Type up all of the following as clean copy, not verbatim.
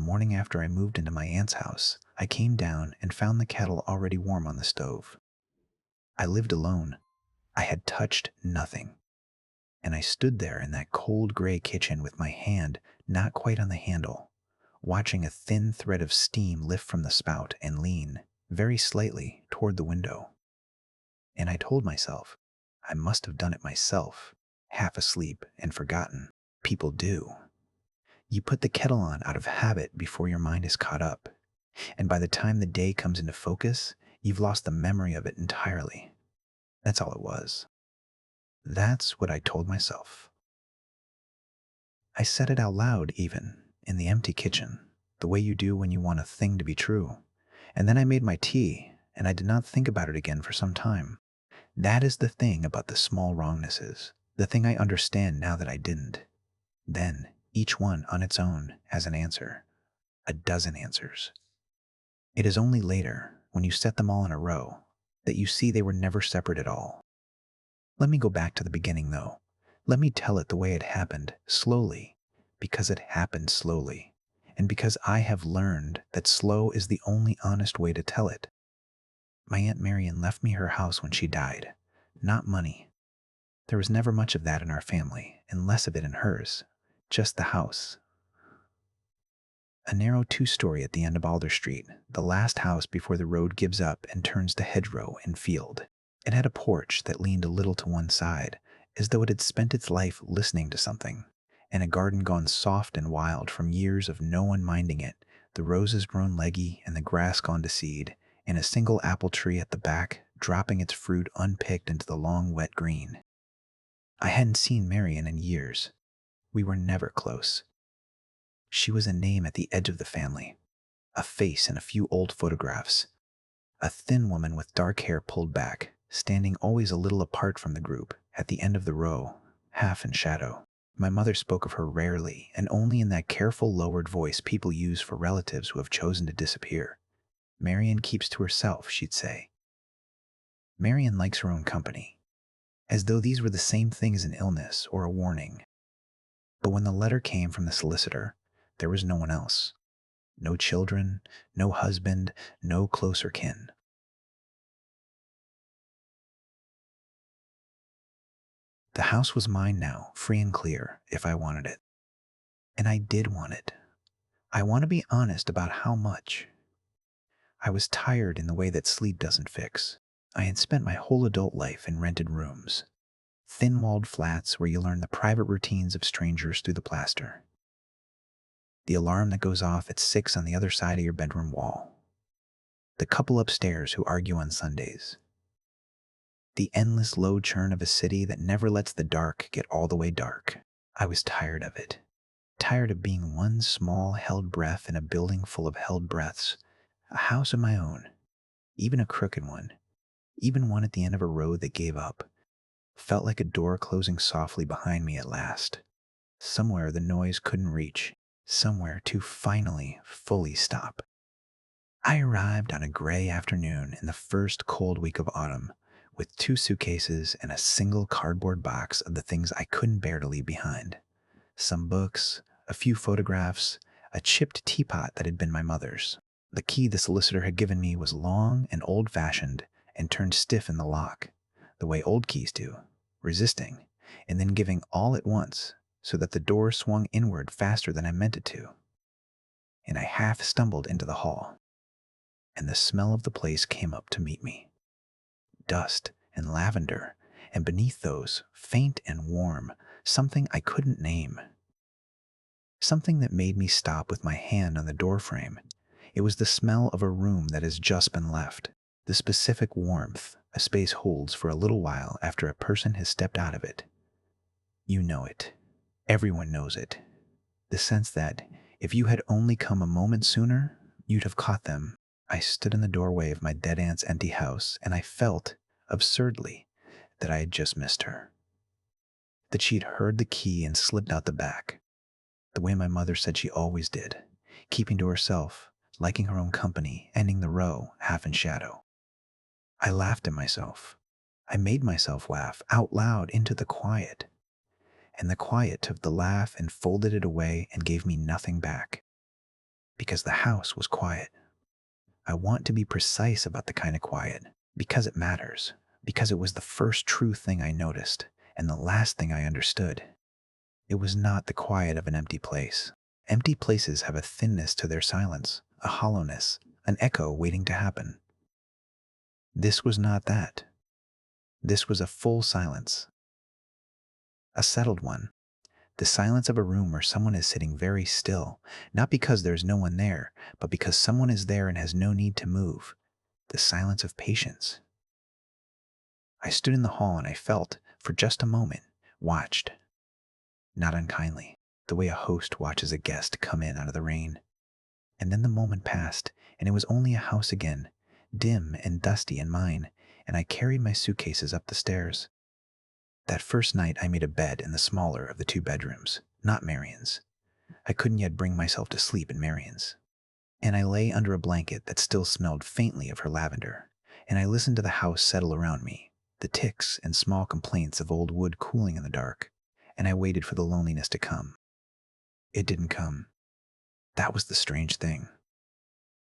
morning after I moved into my aunt's house, I came down and found the kettle already warm on the stove. I lived alone. I had touched nothing. And I stood there in that cold gray kitchen with my hand not quite on the handle, watching a thin thread of steam lift from the spout and lean, very slightly, toward the window. And I told myself, I must have done it myself, half asleep and forgotten. People do. You put the kettle on out of habit before your mind is caught up, and by the time the day comes into focus, you've lost the memory of it entirely. That's all it was. That's what I told myself. I said it out loud, even, in the empty kitchen, the way you do when you want a thing to be true. And then I made my tea, and I did not think about it again for some time. That is the thing about the small wrongnesses, the thing I understand now that I didn't. Then, each one on its own has an answer, a dozen answers. It is only later, when you set them all in a row, that you see they were never separate at all. Let me go back to the beginning, though. Let me tell it the way it happened, slowly, because it happened slowly, and because I have learned that slow is the only honest way to tell it. My Aunt Marion left me her house when she died, not money. There was never much of that in our family, and less of it in hers, just the house. A narrow two-story at the end of Alder Street, the last house before the road gives up and turns to hedgerow and field. It had a porch that leaned a little to one side, as though it had spent its life listening to something, and a garden gone soft and wild from years of no one minding it, the roses grown leggy and the grass gone to seed, and a single apple tree at the back dropping its fruit unpicked into the long wet green. I hadn't seen Marion in years. We were never close. She was a name at the edge of the family, a face in a few old photographs, a thin woman with dark hair pulled back, standing always a little apart from the group, at the end of the row, half in shadow. My mother spoke of her rarely, and only in that careful lowered voice people use for relatives who have chosen to disappear. Marion keeps to herself, she'd say. Marion likes her own company, as though these were the same thing as an illness or a warning. But when the letter came from the solicitor, there was no one else. No children, no husband, no closer kin. The house was mine now, free and clear, if I wanted it. And I did want it. I want to be honest about how much. I was tired in the way that sleep doesn't fix. I had spent my whole adult life in rented rooms, thin-walled flats where you learn the private routines of strangers through the plaster. The alarm that goes off at 6 on the other side of your bedroom wall. The couple upstairs who argue on Sundays. The endless low churn of a city that never lets the dark get all the way dark. I was tired of it. Tired of being one small held breath in a building full of held breaths. A house of my own. Even a crooked one. Even one at the end of a road that gave up. Felt like a door closing softly behind me at last. Somewhere the noise couldn't reach. Somewhere to finally, fully stop. I arrived on a gray afternoon in the first cold week of autumn, with 2 suitcases and a single cardboard box of the things I couldn't bear to leave behind. Some books, a few photographs, a chipped teapot that had been my mother's. The key the solicitor had given me was long and old-fashioned and turned stiff in the lock, the way old keys do, resisting, and then giving all at once, so that the door swung inward faster than I meant it to. And I half stumbled into the hall, and the smell of the place came up to meet me. Dust and lavender, and beneath those, faint and warm, something I couldn't name. Something that made me stop with my hand on the doorframe. It was the smell of a room that has just been left, the specific warmth a space holds for a little while after a person has stepped out of it. You know it. Everyone knows it. The sense that, if you had only come a moment sooner, you'd have caught them. I stood in the doorway of my dead aunt's empty house, and I felt, absurdly, that I had just missed her. That she'd heard the key and slipped out the back, the way my mother said she always did, keeping to herself, liking her own company, ending the row, half in shadow. I laughed at myself. I made myself laugh out loud into the quiet. And the quiet took the laugh and folded it away and gave me nothing back. because the house was quiet. I want to be precise about the kind of quiet because it matters, because it was the first true thing I noticed and the last thing I understood. It was not the quiet of an empty place. Empty places have a thinness to their silence, a hollowness, an echo waiting to happen. This was not that. This was a full silence, a settled one. The silence of a room where someone is sitting very still, not because there's no one there, but because someone is there and has no need to move. The silence of patience. I stood in the hall and I felt, for just a moment, watched. Not unkindly, the way a host watches a guest come in out of the rain. And then the moment passed, and it was only a house again, dim and dusty and mine, and I carried my suitcases up the stairs. That first night I made a bed in the smaller of the two bedrooms, not Marion's. I couldn't yet bring myself to sleep in Marion's. And I lay under a blanket that still smelled faintly of her lavender, and I listened to the house settle around me, the ticks and small complaints of old wood cooling in the dark, and I waited for the loneliness to come. It didn't come. That was the strange thing.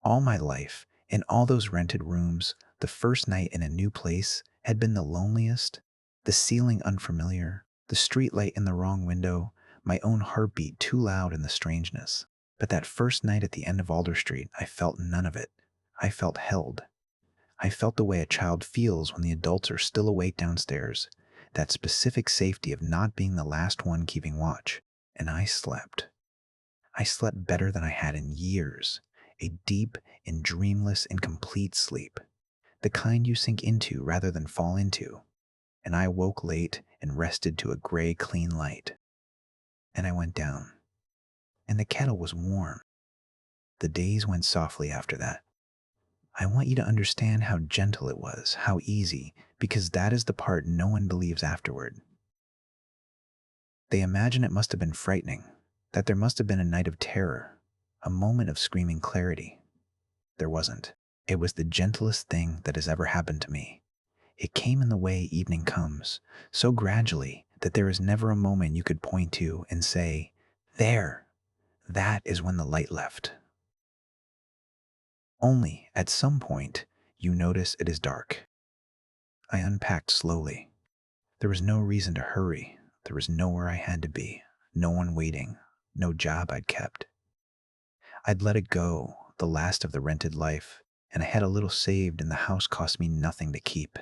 All my life, in all those rented rooms, the first night in a new place had been the loneliest, the ceiling unfamiliar, the streetlight in the wrong window, my own heartbeat too loud in the strangeness. But that first night at the end of Alder Street, I felt none of it. I felt held. I felt the way a child feels when the adults are still awake downstairs, that specific safety of not being the last one keeping watch. And I slept. I slept better than I had in years, a deep and dreamless and complete sleep, the kind you sink into rather than fall into. And I woke late and rested to a gray, clean light. And I went down. And the kettle was warm. The days went softly after that. I want you to understand how gentle it was, how easy, because that is the part no one believes afterward. They imagine it must have been frightening, that there must have been a night of terror, a moment of screaming clarity. There wasn't. It was the gentlest thing that has ever happened to me. It came in the way evening comes, so gradually that there is never a moment you could point to and say, "There, that is when the light left." Only, at some point, you notice it is dark. I unpacked slowly. There was no reason to hurry. There was nowhere I had to be, no one waiting, no job I'd kept. I'd let it go, the last of the rented life, and I had a little saved and the house cost me nothing to keep.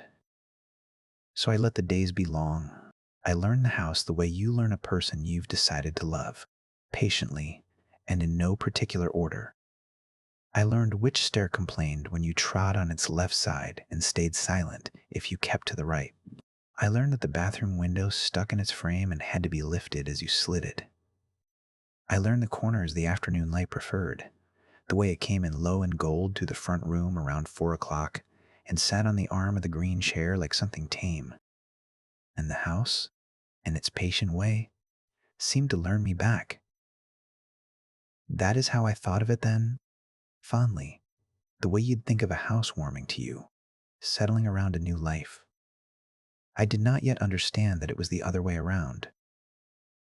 So I let the days be long. I learned the house the way you learn a person you've decided to love, patiently and in no particular order. I learned which stair complained when you trod on its left side and stayed silent if you kept to the right. I learned that the bathroom window stuck in its frame and had to be lifted as you slid it. I learned the corners the afternoon light preferred, the way it came in low and gold to the front room around 4 o'clock and sat on the arm of the green chair like something tame. And the house, in its patient way, seemed to learn me back. That is how I thought of it then, fondly, the way you'd think of a housewarming to you, settling around a new life. I did not yet understand that it was the other way around,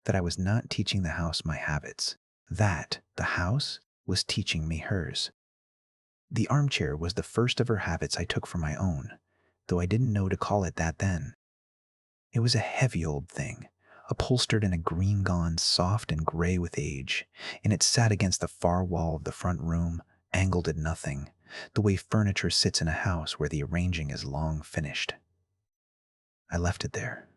that I was not teaching the house my habits, that the house was teaching me hers. The armchair was the first of her habits I took for my own, though I didn't know to call it that then. It was a heavy old thing, upholstered in a green gauze soft and gray with age, and it sat against the far wall of the front room, angled at nothing, the way furniture sits in a house where the arranging is long finished. I left it there.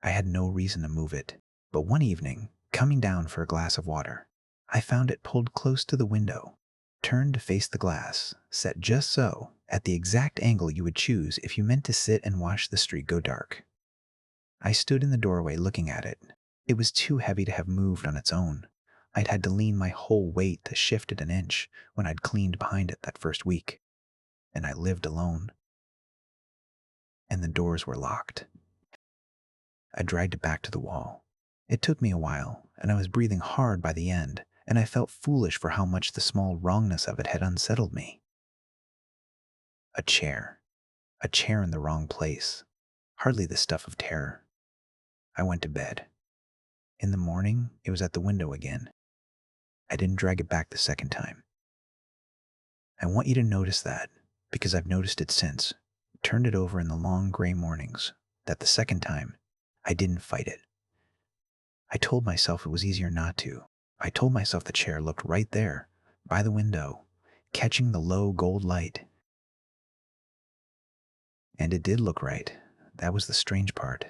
I had no reason to move it, but one evening, coming down for a glass of water, I found it pulled close to the window, turned to face the glass, set just so, at the exact angle you would choose if you meant to sit and watch the street go dark. I stood in the doorway looking at it. It was too heavy to have moved on its own. I'd had to lean my whole weight to shift it an inch when I'd cleaned behind it that first week. And I lived alone. And the doors were locked. I dragged it back to the wall. It took me a while, and I was breathing hard by the end, and I felt foolish for how much the small wrongness of it had unsettled me. A chair. A chair in the wrong place. Hardly the stuff of terror. I went to bed. In the morning, it was at the window again. I didn't drag it back the second time. I want you to notice that, because I've noticed it since. Turned it over in the long gray mornings, that the second time, I didn't fight it. I told myself it was easier not to. I told myself the chair looked right there, by the window, catching the low gold light. And it did look right. That was the strange part.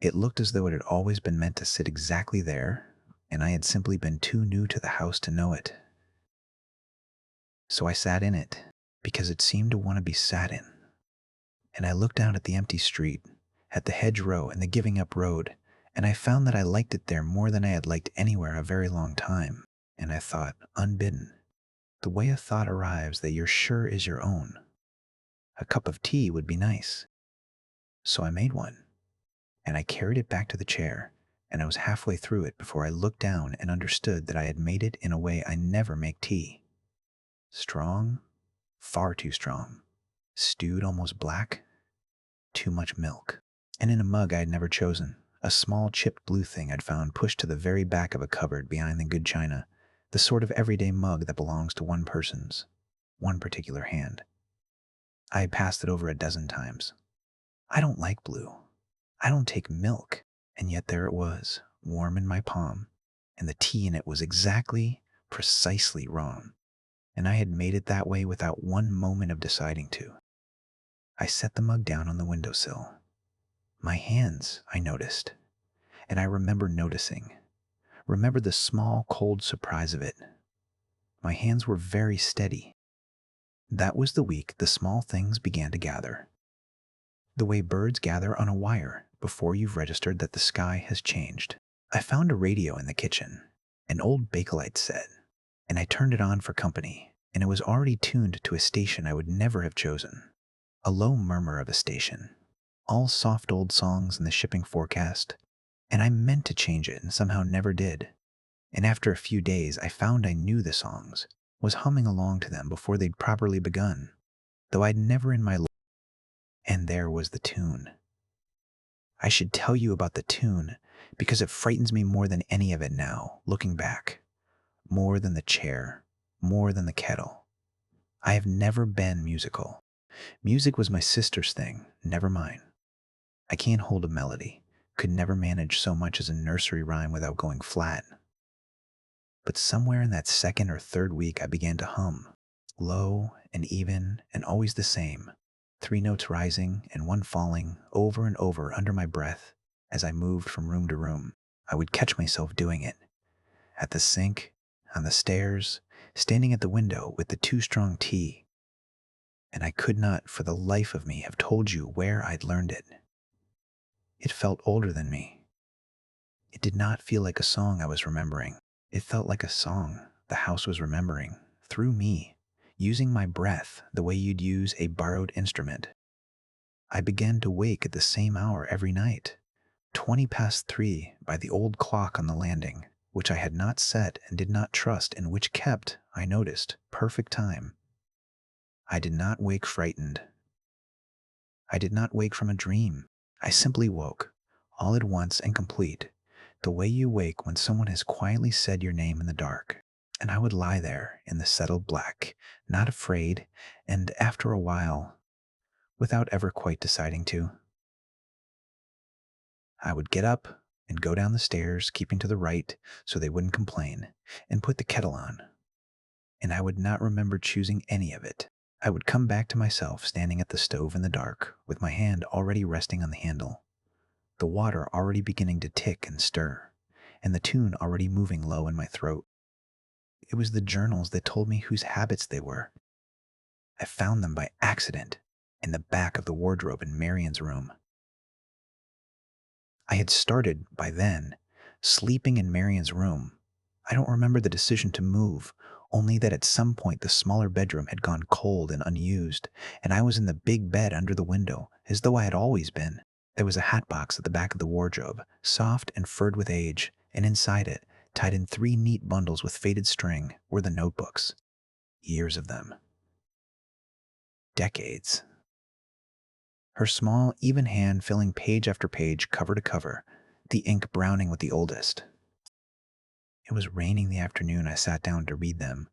It looked as though it had always been meant to sit exactly there, and I had simply been too new to the house to know it. So I sat in it, because it seemed to want to be sat in. And I looked out at the empty street, at the hedgerow and the giving up road, and I found that I liked it there more than I had liked anywhere a very long time. And I thought, unbidden, the way a thought arrives that you're sure is your own. A cup of tea would be nice. So I made one, and I carried it back to the chair, and I was halfway through it before I looked down and understood that I had made it in a way I never make tea. Strong, far too strong. Stewed almost black, too much milk. And in a mug I had never chosen, a small chipped blue thing I'd found pushed to the very back of a cupboard behind the good china, the sort of everyday mug that belongs to one person's, one particular hand. I had passed it over a dozen times. I don't like blue. I don't take milk. And yet there it was, warm in my palm, and the tea in it was exactly, precisely wrong. And I had made it that way without one moment of deciding to. I set the mug down on the windowsill. My hands, I noticed, and I remember noticing. Remember the small, cold surprise of it. My hands were very steady. That was the week the small things began to gather. The way birds gather on a wire before you've registered that the sky has changed. I found a radio in the kitchen, an old Bakelite set, and I turned it on for company, and it was already tuned to a station I would never have chosen. A low murmur of a station. All soft old songs in the shipping forecast, and I meant to change it and somehow never did. And after a few days, I found I knew the songs, was humming along to them before they'd properly begun, though I'd never in my life. And there was the tune. I should tell you about the tune because it frightens me more than any of it now, looking back. More than the chair, more than the kettle. I have never been musical. Music was my sister's thing, never mine. I can't hold a melody, could never manage so much as a nursery rhyme without going flat. But somewhere in that second or third week I began to hum, low and even and always the same, 3 notes rising and one falling over and over under my breath as I moved from room to room. I would catch myself doing it. At the sink, on the stairs, standing at the window with the too strong tea. And I could not for the life of me have told you where I'd learned it. It felt older than me. It did not feel like a song I was remembering. It felt like a song the house was remembering, through me, using my breath the way you'd use a borrowed instrument. I began to wake at the same hour every night, 3:20 by the old clock on the landing, which I had not set and did not trust, and which kept, I noticed, perfect time. I did not wake frightened. I did not wake from a dream. I simply woke, all at once and complete, the way you wake when someone has quietly said your name in the dark. And I would lie there in the settled black, not afraid, and after a while, without ever quite deciding to, I would get up and go down the stairs, keeping to the right so they wouldn't complain, and put the kettle on. And I would not remember choosing any of it. I would come back to myself standing at the stove in the dark, with my hand already resting on the handle, the water already beginning to tick and stir, and the tune already moving low in my throat. It was the journals that told me whose habits they were. I found them by accident in the back of the wardrobe in Marion's room. I had started, by then, sleeping in Marion's room. I don't remember the decision to move, only that at some point the smaller bedroom had gone cold and unused, and I was in the big bed under the window, as though I had always been. There was a hat box at the back of the wardrobe, soft and furred with age, and inside it, tied in 3 neat bundles with faded string, were the notebooks. Years of them. Decades. Her small, even hand filling page after page, cover to cover, the ink browning with the oldest. It was raining the afternoon I sat down to read them,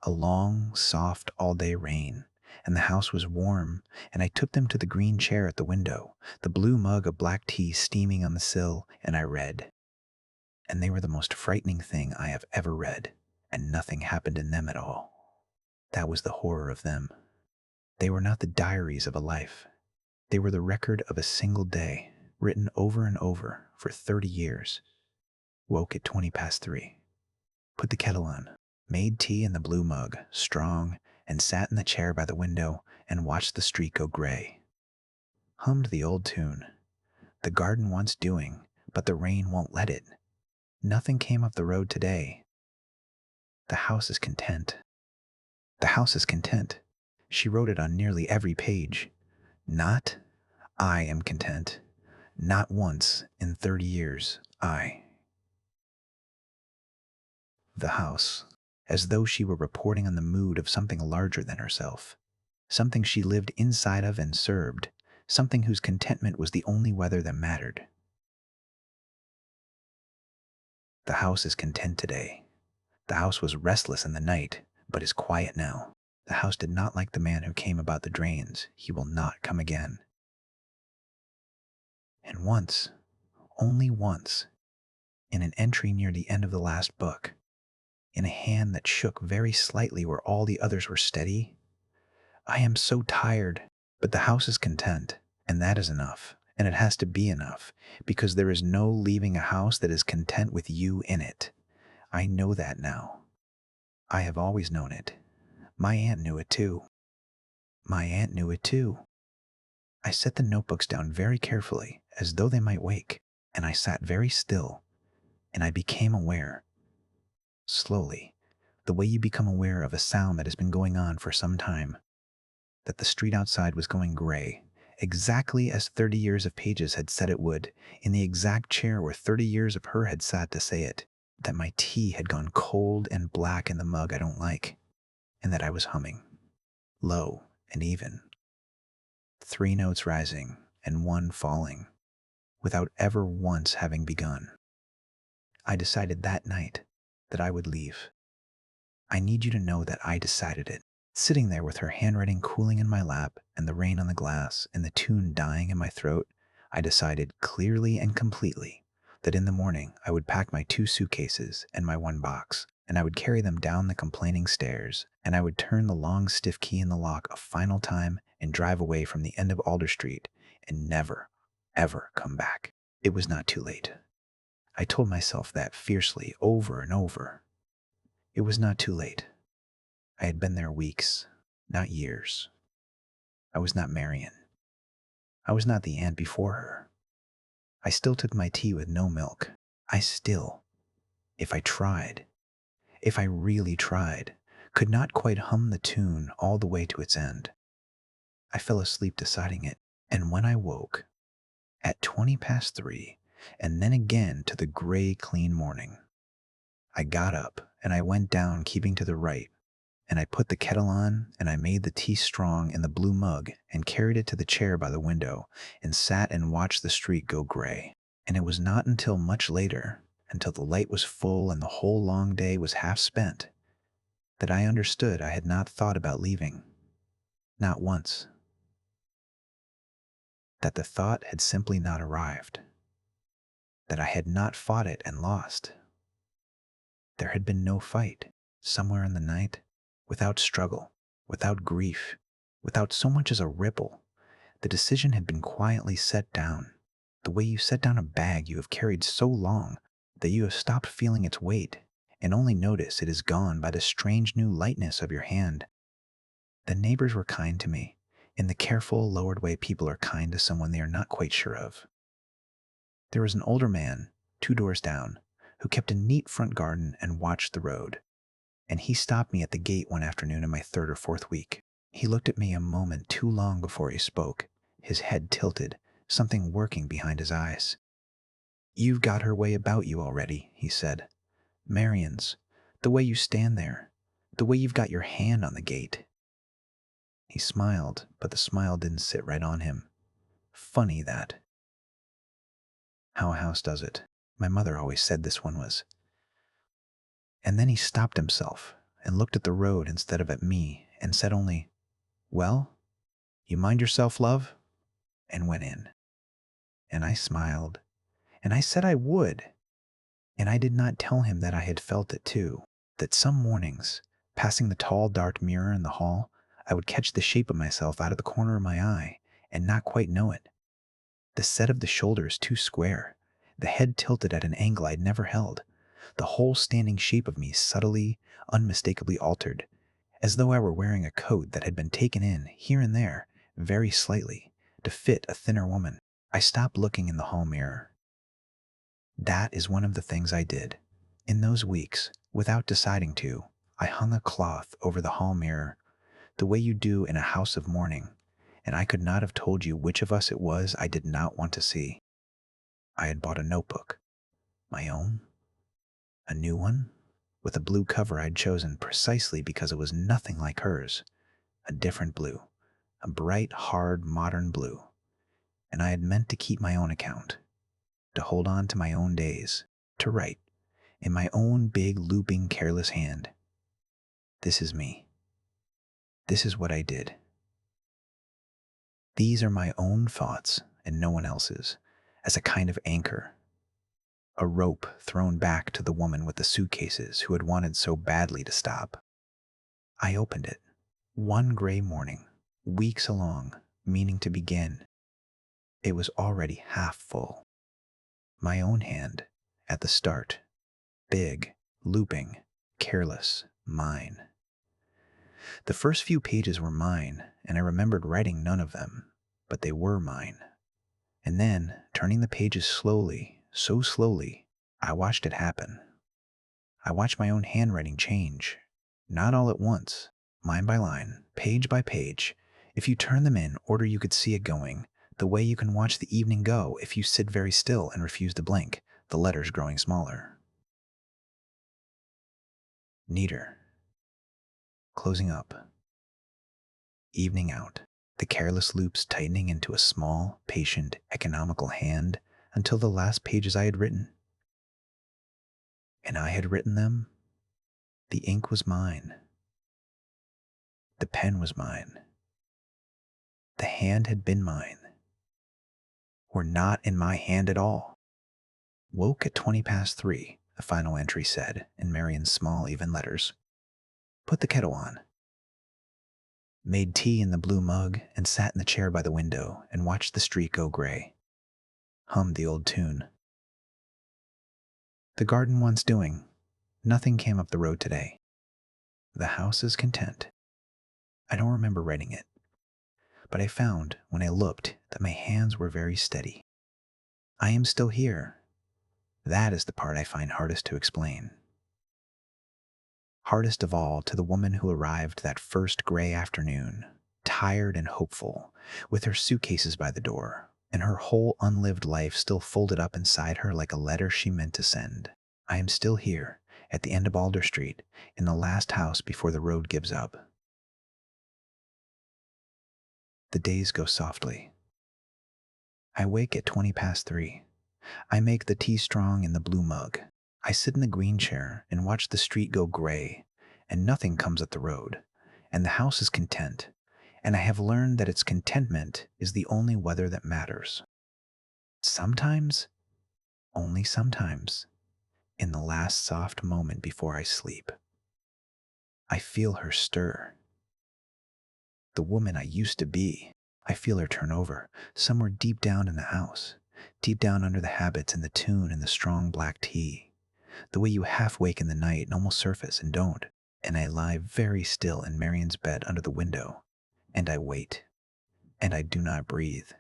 a long, soft, all-day rain, and the house was warm, and I took them to the green chair at the window, the blue mug of black tea steaming on the sill, and I read. And they were the most frightening thing I have ever read, and nothing happened in them at all. That was the horror of them. They were not the diaries of a life. They were the record of a single day, written over and over for 30 years. Woke at 20 past 3. Put the kettle on, made tea in the blue mug, strong, and sat in the chair by the window and watched the street go gray. Hummed the old tune. The garden wants doing, but the rain won't let it. Nothing came up the road today. The house is content. The house is content. She wrote it on nearly every page. Not, I am content. Not once in 30 years, I. The house, as though she were reporting on the mood of something larger than herself, something she lived inside of and served, something whose contentment was the only weather that mattered. The house is content today. The house was restless in the night, but is quiet now. The house did not like the man who came about the drains. He will not come again. And once, only once, in an entry near the end of the last book, in a hand that shook very slightly where all the others were steady, I am so tired, but the house is content, and that is enough, and it has to be enough, because there is no leaving a house that is content with you in it. I know that now. I have always known it. My aunt knew it too. My aunt knew it too. I set the notebooks down very carefully, as though they might wake, and I sat very still, and I became aware, slowly, the way you become aware of a sound that has been going on for some time, that the street outside was going gray, exactly as 30 years of pages had said it would, in the exact chair where 30 years of her had sat to say it, that my tea had gone cold and black in the mug I don't like, and that I was humming, low and even, 3 notes rising and 1 falling, without ever once having begun. I decided that night that I would leave. I need you to know that I decided it. Sitting there with her handwriting cooling in my lap and the rain on the glass and the tune dying in my throat, I decided clearly and completely that in the morning I would pack my 2 suitcases and my 1 box, and I would carry them down the complaining stairs, and I would turn the long stiff key in the lock a final time and drive away from the end of Alder Street and never, ever come back. It was not too late. I told myself that fiercely over and over. It was not too late. I had been there weeks, not years. I was not Marion. I was not the aunt before her. I still took my tea with no milk. I still, if I tried, if I really tried, could not quite hum the tune all the way to its end. I fell asleep deciding it, and when I woke, at 20 past 3, and then again to the gray, clean morning, I got up and I went down, keeping to the right, and I put the kettle on and I made the tea strong in the blue mug and carried it to the chair by the window and sat and watched the street go gray. And it was not until much later, until the light was full and the whole long day was half spent, that I understood I had not thought about leaving. Not once. That the thought had simply not arrived. That I had not fought it and lost. There had been no fight, somewhere in the night, without struggle, without grief, without so much as a ripple. The decision had been quietly set down, the way you set down a bag you have carried so long that you have stopped feeling its weight and only notice it is gone by the strange new lightness of your hand. The neighbors were kind to me, in the careful, lowered way people are kind to someone they are not quite sure of. There was an older man, 2 doors down, who kept a neat front garden and watched the road, and he stopped me at the gate one afternoon in my 3rd or 4th week. He looked at me a moment too long before he spoke, his head tilted, something working behind his eyes. "You've got her way about you already," he said. "Marion's, the way you stand there, the way you've got your hand on the gate." He smiled, but the smile didn't sit right on him. Funny that. How a house does it. My mother always said this one was. And then he stopped himself and looked at the road instead of at me and said only, "Well, you mind yourself, love," and went in. And I smiled, and I said I would. And I did not tell him that I had felt it too, that some mornings, passing the tall, dark mirror in the hall, I would catch the shape of myself out of the corner of my eye and not quite know it. The set of the shoulders too square, the head tilted at an angle I'd never held, the whole standing shape of me subtly, unmistakably altered, as though I were wearing a coat that had been taken in, here and there, very slightly, to fit a thinner woman. I stopped looking in the hall mirror. That is one of the things I did. In those weeks, without deciding to, I hung a cloth over the hall mirror, the way you do in a house of mourning, and I could not have told you which of us it was I did not want to see. I had bought a notebook, my own, a new one, with a blue cover I'd chosen precisely because it was nothing like hers, a different blue, a bright, hard, modern blue, and I had meant to keep my own account, to hold on to my own days, to write, in my own big, looping, careless hand. This is me. This is what I did. These are my own thoughts and no one else's, as a kind of anchor, a rope thrown back to the woman with the suitcases who had wanted so badly to stop. I opened it, one gray morning, weeks along, meaning to begin. It was already half full. My own hand, at the start, big, looping, careless, mine. The first few pages were mine, and I remembered writing none of them, but they were mine. And then, turning the pages slowly, so slowly, I watched it happen. I watched my own handwriting change, not all at once, line by line, page by page. If you turn them in order you could see it going, the way you can watch the evening go if you sit very still and refuse to blink, the letters growing smaller. Neater. Closing up. Evening out. The careless loops tightening into a small, patient, economical hand until the last pages I had written. And I had written them. The ink was mine. The pen was mine. The hand had been mine. Were not in my hand at all. Woke at 3:20, the final entry said in Marion's small, even letters. Put the kettle on. Made tea in the blue mug and sat in the chair by the window and watched the street go gray. Hummed the old tune. The garden wants doing. Nothing came up the road today. The house is content. I don't remember writing it, but I found, when I looked, that my hands were very steady. I am still here. That is the part I find hardest to explain. Hardest of all to the woman who arrived that first gray afternoon, tired and hopeful, with her suitcases by the door, and her whole unlived life still folded up inside her like a letter she meant to send. I am still here, at the end of Alder Street, in the last house before the road gives up. The days go softly. I wake at 3:20. I make the tea strong in the blue mug. I sit in the green chair and watch the street go gray, and nothing comes at the road, and the house is content, and I have learned that its contentment is the only weather that matters. Sometimes, only sometimes, in the last soft moment before I sleep, I feel her stir. The woman I used to be, I feel her turn over, somewhere deep down in the house, deep down under the habits and the tune and the strong black tea, the way you half wake in the night and almost surface and don't, and I lie very still in Marion's bed under the window, and I wait, and I do not breathe,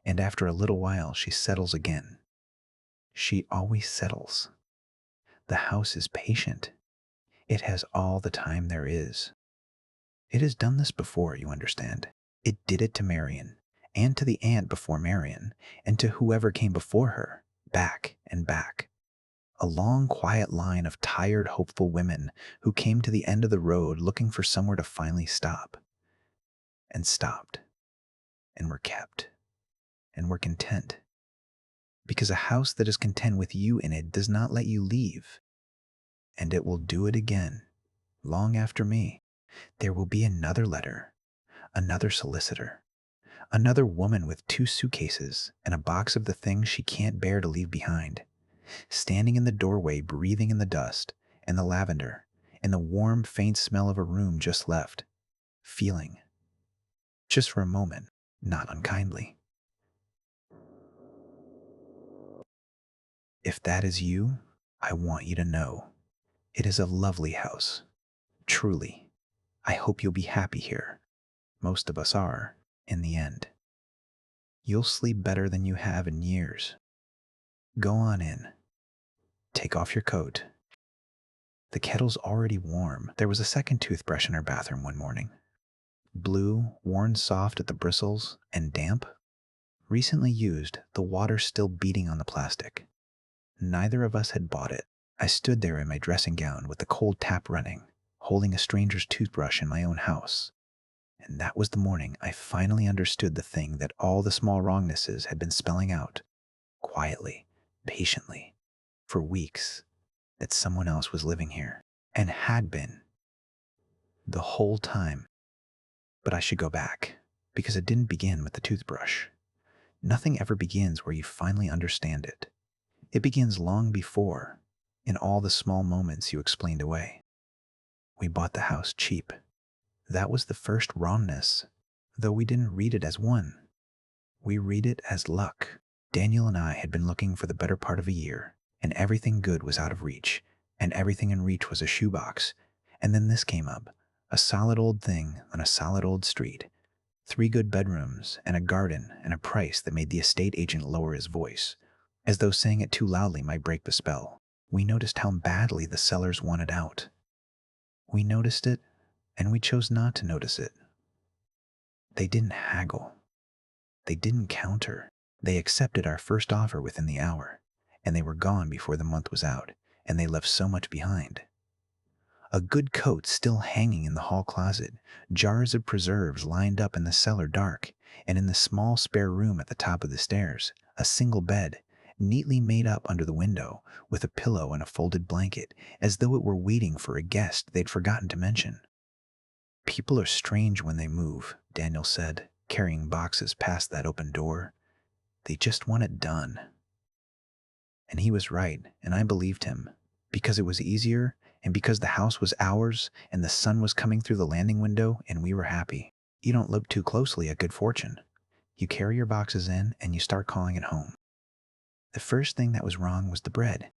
and after a little while she settles again. She always settles. The house is patient. It has all the time there is. It has done this before, you understand. It did it to Marion, and to the aunt before Marion, and to whoever came before her, back and back. A long, quiet line of tired, hopeful women who came to the end of the road looking for somewhere to finally stop. And stopped. And were kept. And were content. Because a house that is content with you in it does not let you leave. and it will do it again. Long after me, there will be another letter, another solicitor, another woman with 2 suitcases and a box of the things she can't bear to leave behind, standing in the doorway, breathing in the dust and the lavender and the warm, faint smell of a room just left, feeling, just for a moment, not unkindly. If that is you, I want you to know it is a lovely house. Truly, I hope you'll be happy here. Most of us are, in the end. You'll sleep better than you have in years. Go on in. Take off your coat. The kettle's already warm. There was a second toothbrush in our bathroom one morning. Blue, worn soft at the bristles, and damp. Recently used, the water still beating on the plastic. Neither of us had bought it. I stood there in my dressing gown with the cold tap running, holding a stranger's toothbrush in my own house. And that was the morning I finally understood the thing that all the small wrongnesses had been spelling out, quietly, patiently, for weeks, that someone else was living here, and had been, the whole time. But I should go back, because it didn't begin with the toothbrush. Nothing ever begins where you finally understand it. It begins long before, in all the small moments you explained away. We bought the house cheap. That was the first wrongness, though we didn't read it as one. We read it as luck. Daniel and I had been looking for the better part of a year, and everything good was out of reach, and everything in reach was a shoebox. And then this came up, a solid old thing on a solid old street. 3 good bedrooms and a garden and a price that made the estate agent lower his voice, as though saying it too loudly might break the spell. We noticed how badly the sellers wanted out. We noticed it, and we chose not to notice it. They didn't haggle. They didn't counter. They accepted our first offer within the hour, and they were gone before the month was out, and they left so much behind. A good coat still hanging in the hall closet, jars of preserves lined up in the cellar dark, and in the small spare room at the top of the stairs, a single bed, neatly made up under the window, with a pillow and a folded blanket, as though it were waiting for a guest they'd forgotten to mention. People are strange when they move, Daniel said, carrying boxes past that open door. They just want it done. And he was right, and I believed him, because it was easier, and because the house was ours, and the sun was coming through the landing window, and we were happy. You don't look too closely at good fortune. You carry your boxes in, and you start calling it home. The first thing that was wrong was the bread.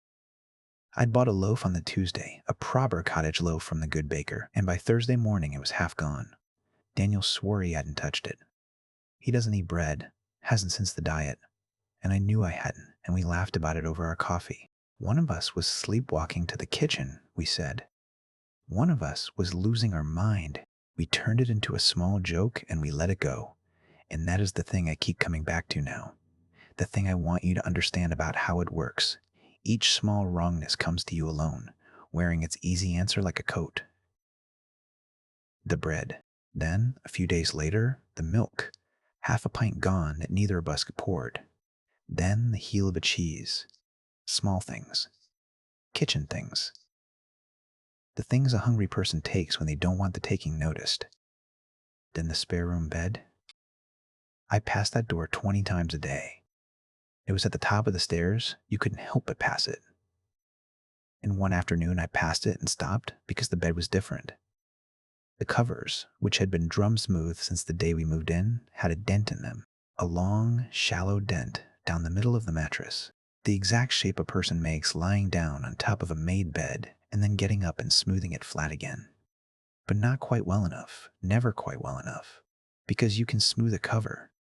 I'd bought a loaf on the Tuesday, a proper cottage loaf from the good baker, and by Thursday morning it was half gone. Daniel swore he hadn't touched it. He doesn't eat bread, hasn't since the diet, and I knew I hadn't, and we laughed about it over our coffee. One of us was sleepwalking to the kitchen, we said. One of us was losing our mind. We turned it into a small joke and we let it go. And that is the thing I keep coming back to now. The thing I want you to understand about how it works. Each small wrongness comes to you alone, wearing its easy answer like a coat. The bread. Then, a few days later, the milk. Half a pint gone that neither of us could pour. Then the heel of a cheese. Small things. Kitchen things. The things a hungry person takes when they don't want the taking noticed. Then the spare room bed. I passed that door 20 times a day. It was at the top of the stairs. You couldn't help but pass it. And one afternoon I passed it and stopped because the bed was different. The covers, which had been drum smooth since the day we moved in, had a dent in them. A long, shallow dent down the middle of the mattress. The exact shape a person makes lying down on top of a made bed and then getting up and smoothing it flat again. But not quite well enough, never quite well enough, because you can smooth a cover,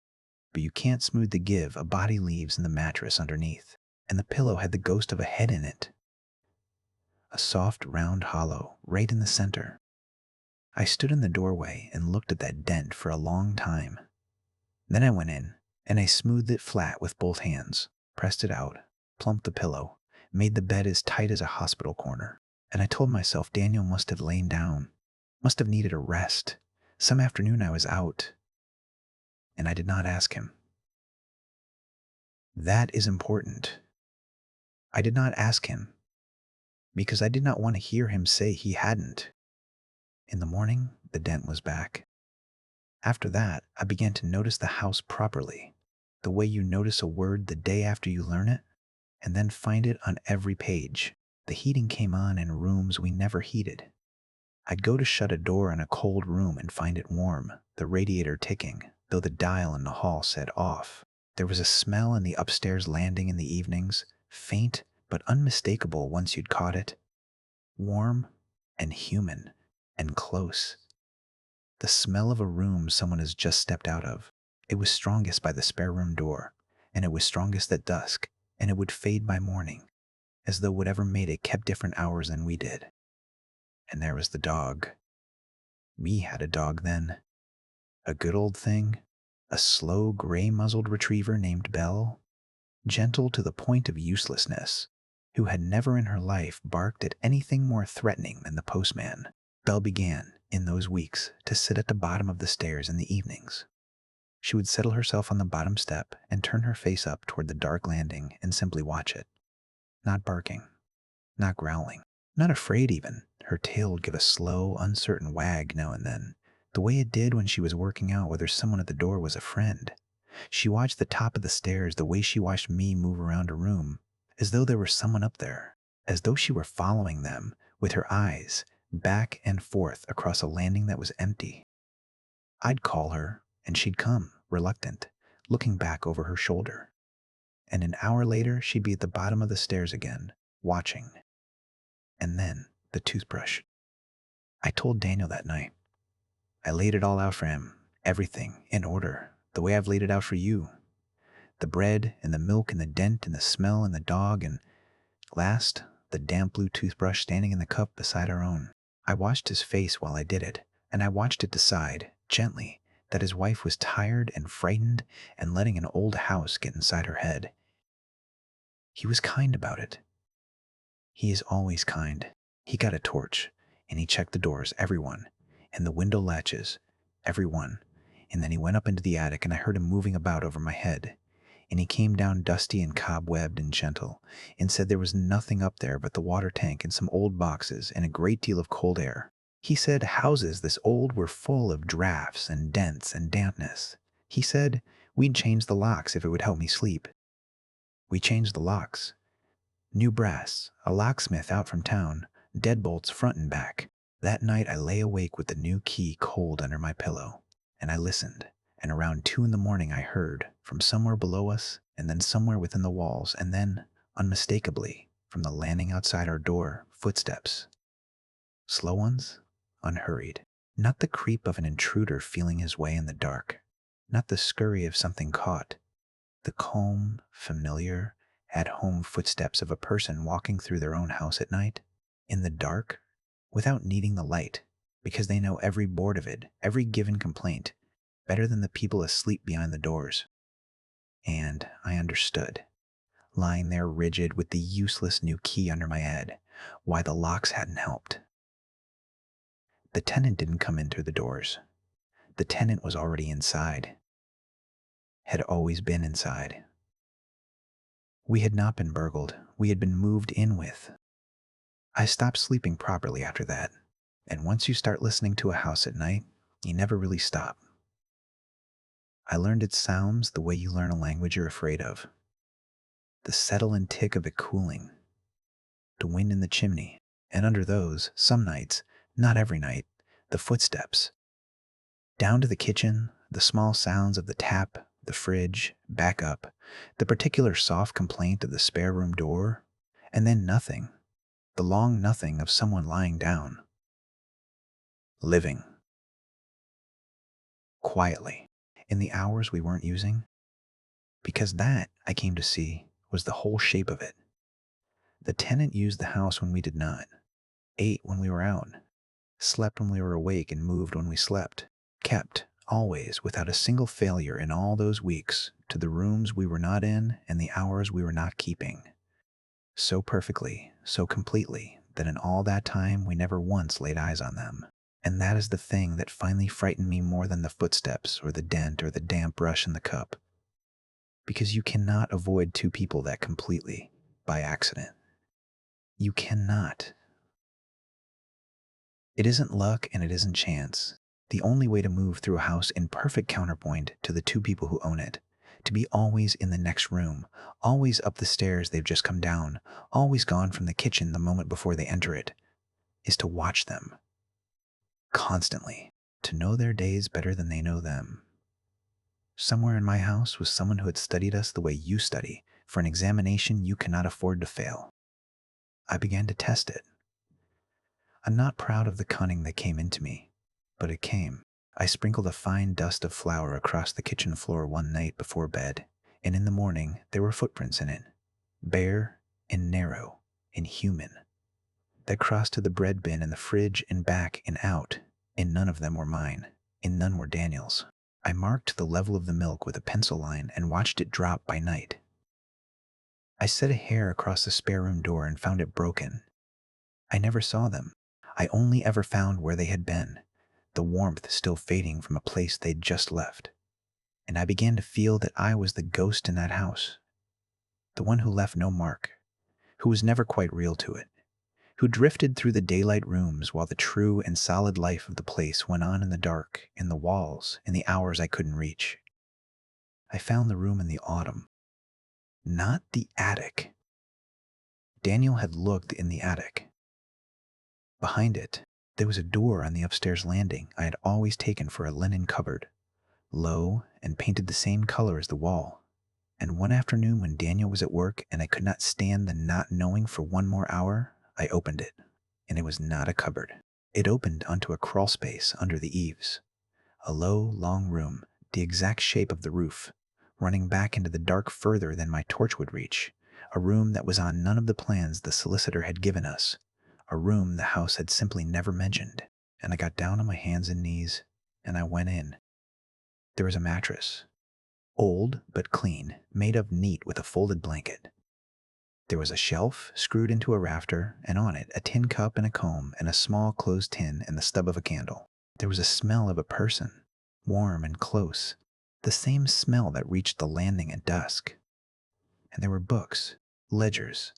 but you can't smooth the give a body leaves in the mattress underneath, and the pillow had the ghost of a head in it. A soft, round hollow, right in the center. I stood in the doorway and looked at that dent for a long time. Then I went in, and I smoothed it flat with both hands, pressed it out, plumped the pillow, made the bed as tight as a hospital corner, and I told myself Daniel must have lain down, must have needed a rest. Some afternoon I was out, and I did not ask him. That is important. I did not ask him. because I did not want to hear him say he hadn't. In the morning, the dent was back. After that, I began to notice the house properly, the way you notice a word the day after you learn it, and then find it on every page. The heating came on in rooms we never heated. I'd go to shut a door in a cold room and find it warm, the radiator ticking, though the dial in the hall said off. There was a smell in the upstairs landing in the evenings, faint but unmistakable once you'd caught it. Warm and human and close. The smell of a room someone has just stepped out of. It was strongest by the spare room door, and it was strongest at dusk, and it would fade by morning, as though whatever made it kept different hours than we did. And there was the dog. We had a dog then. A good old thing. A slow, gray-muzzled retriever named Belle, gentle to the point of uselessness, who had never in her life barked at anything more threatening than the postman. Belle began, in those weeks, to sit at the bottom of the stairs in the evenings. She would settle herself on the bottom step and turn her face up toward the dark landing and simply watch it. Not barking, not growling, not afraid even. Her tail would give a slow, uncertain wag now and then, the way it did when she was working out whether someone at the door was a friend. She watched the top of the stairs the way she watched me move around a room, as though there were someone up there, as though she were following them with her eyes, back and forth across a landing that was empty. I'd call her, and she'd come, reluctant, looking back over her shoulder. And an hour later, she'd be at the bottom of the stairs again, watching. And then, the toothbrush. I told Daniel that night. I laid it all out for him, everything, in order, the way I've laid it out for you. The bread, and the milk, and the dent, and the smell, and the dog, and last, the damp blue toothbrush standing in the cup beside our own. I watched his face while I did it, and I watched it decide, gently, that his wife was tired and frightened and letting an old house get inside her head. He was kind about it. He is always kind. He got a torch, and he checked the doors, everyone, and the window latches, everyone, and then he went up into the attic, and I heard him moving about over my head. And he came down dusty and cobwebbed and gentle, and said there was nothing up there but the water tank and some old boxes and a great deal of cold air. He said houses this old were full of drafts and dents and dampness. He said we'd change the locks if it would help me sleep. We changed the locks. New brass, a locksmith out from town, deadbolts front and back. That night I lay awake with the new key cold under my pillow, and I listened. And around 2 a.m. I heard, from somewhere below us, and then somewhere within the walls, and then, unmistakably, from the landing outside our door, footsteps. Slow ones, unhurried. Not the creep of an intruder feeling his way in the dark. Not the scurry of something caught. The calm, familiar, at-home footsteps of a person walking through their own house at night, in the dark, without needing the light, because they know every board of it, every given complaint, better than the people asleep behind the doors. And I understood, lying there rigid with the useless new key under my head, why the locks hadn't helped. The tenant didn't come in through the doors. The tenant was already inside. Had always been inside. We had not been burgled. We had been moved in with. I stopped sleeping properly after that. And once you start listening to a house at night, you never really stop. I learned its sounds the way you learn a language you're afraid of. The settle and tick of it cooling. The wind in the chimney. And under those, some nights, not every night, the footsteps. Down to the kitchen, the small sounds of the tap, the fridge, back up, the particular soft complaint of the spare room door, and then nothing. The long nothing of someone lying down. Living. Quietly. In the hours we weren't using. Because that, I came to see, was the whole shape of it. The tenant used the house when we did not, ate when we were out, slept when we were awake, and moved when we slept, kept, always, without a single failure in all those weeks, to the rooms we were not in and the hours we were not keeping. So perfectly, so completely, that in all that time we never once laid eyes on them. And that is the thing that finally frightened me more than the footsteps or the dent or the damp brush in the cup. Because you cannot avoid two people that completely, by accident. You cannot. It isn't luck and it isn't chance. The only way to move through a house in perfect counterpoint to the two people who own it, to be always in the next room, always up the stairs they've just come down, always gone from the kitchen the moment before they enter it, is to watch them constantly, to know their days better than they know them. Somewhere in my house was someone who had studied us the way you study for an examination you cannot afford to fail. I began to test it. I'm not proud of the cunning that came into me, but it came. I sprinkled a fine dust of flour across the kitchen floor one night before bed, and in the morning there were footprints in it, bare and narrow and human, that crossed to the bread bin in the fridge and back and out, and none of them were mine, and none were Daniel's. I marked the level of the milk with a pencil line and watched it drop by night. I set a hair across the spare room door and found it broken. I never saw them. I only ever found where they had been, the warmth still fading from a place they'd just left. And I began to feel that I was the ghost in that house, the one who left no mark, who was never quite real to it, who drifted through the daylight rooms while the true and solid life of the place went on in the dark, in the walls, in the hours I couldn't reach. I found the room in the autumn, not the attic. Daniel had looked in the attic. Behind it, there was a door on the upstairs landing I had always taken for a linen cupboard, low and painted the same color as the wall. And one afternoon when Daniel was at work and I could not stand the not knowing for one more hour, I opened it, and it was not a cupboard. It opened onto a crawl space under the eaves, a low, long room, the exact shape of the roof, running back into the dark further than my torch would reach, a room that was on none of the plans the solicitor had given us, a room the house had simply never mentioned. And I got down on my hands and knees, and I went in. There was a mattress, old but clean, made up neat with a folded blanket. There was a shelf screwed into a rafter, and on it a tin cup and a comb and a small closed tin and the stub of a candle. There was a smell of a person, warm and close, the same smell that reached the landing at dusk. And there were books, ledgers,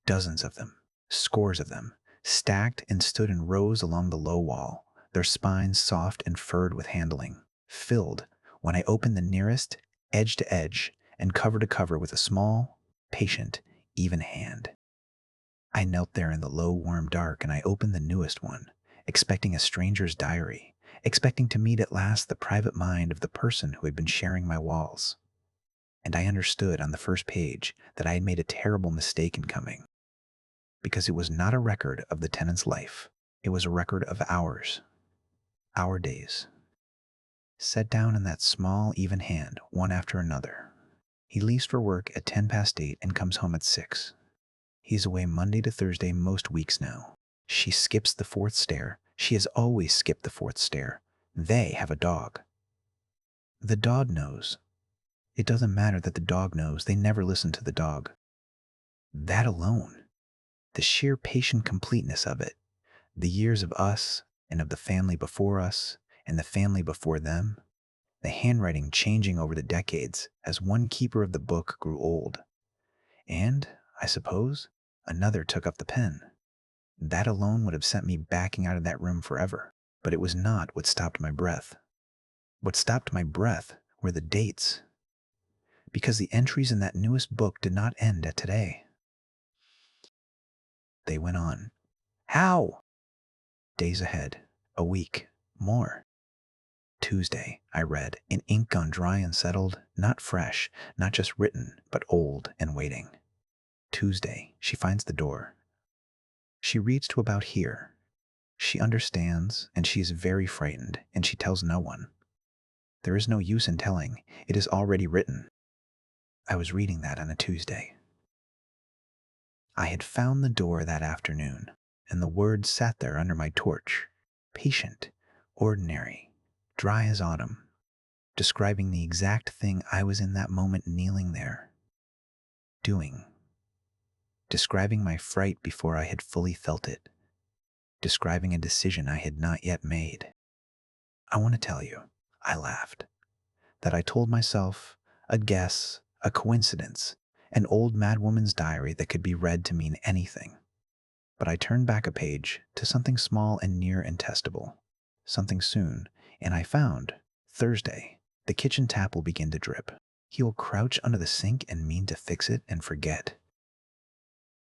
dozens of them, scores of them, stacked and stood in rows along the low wall, their spines soft and furred with handling, filled, when I opened the nearest, edge to edge, and cover to cover with a small, patient, even hand. I knelt there in the low, warm dark, and I opened the newest one, expecting a stranger's diary, expecting to meet at last the private mind of the person who had been sharing my walls. And I understood on the first page that I had made a terrible mistake in coming, because it was not a record of the tenant's life. It was a record of ours, our days, set down in that small, even hand, one after another. He leaves for work at 8:10 and comes home at 6. He's away Monday to Thursday most weeks now. She skips the fourth stair. She has always skipped the fourth stair. They have a dog. The dog knows. It doesn't matter that the dog knows. They never listen to the dog. That alone, the sheer patient completeness of it, the years of us and of the family before us and the family before them, the handwriting changing over the decades as one keeper of the book grew old. And, I suppose, another took up the pen. That alone would have sent me backing out of that room forever. But it was not what stopped my breath. What stopped my breath were the dates. Because the entries in that newest book did not end at today. They went on. How? Days ahead. A week. More. Tuesday, I read, in ink gone dry and settled, not fresh, not just written, but old and waiting. Tuesday, she finds the door. She reads to about here. She understands, and she is very frightened, and she tells no one. There is no use in telling. It is already written. I was reading that on a Tuesday. I had found the door that afternoon, and the words sat there under my torch, patient, ordinary, dry as autumn, describing the exact thing I was in that moment kneeling there, doing, describing my fright before I had fully felt it, describing a decision I had not yet made. I want to tell you, I laughed, that I told myself a guess, a coincidence, an old madwoman's diary that could be read to mean anything. But I turned back a page to something small and near and testable. Something soon, and I found Thursday. The kitchen tap will begin to drip. He will crouch under the sink and mean to fix it and forget.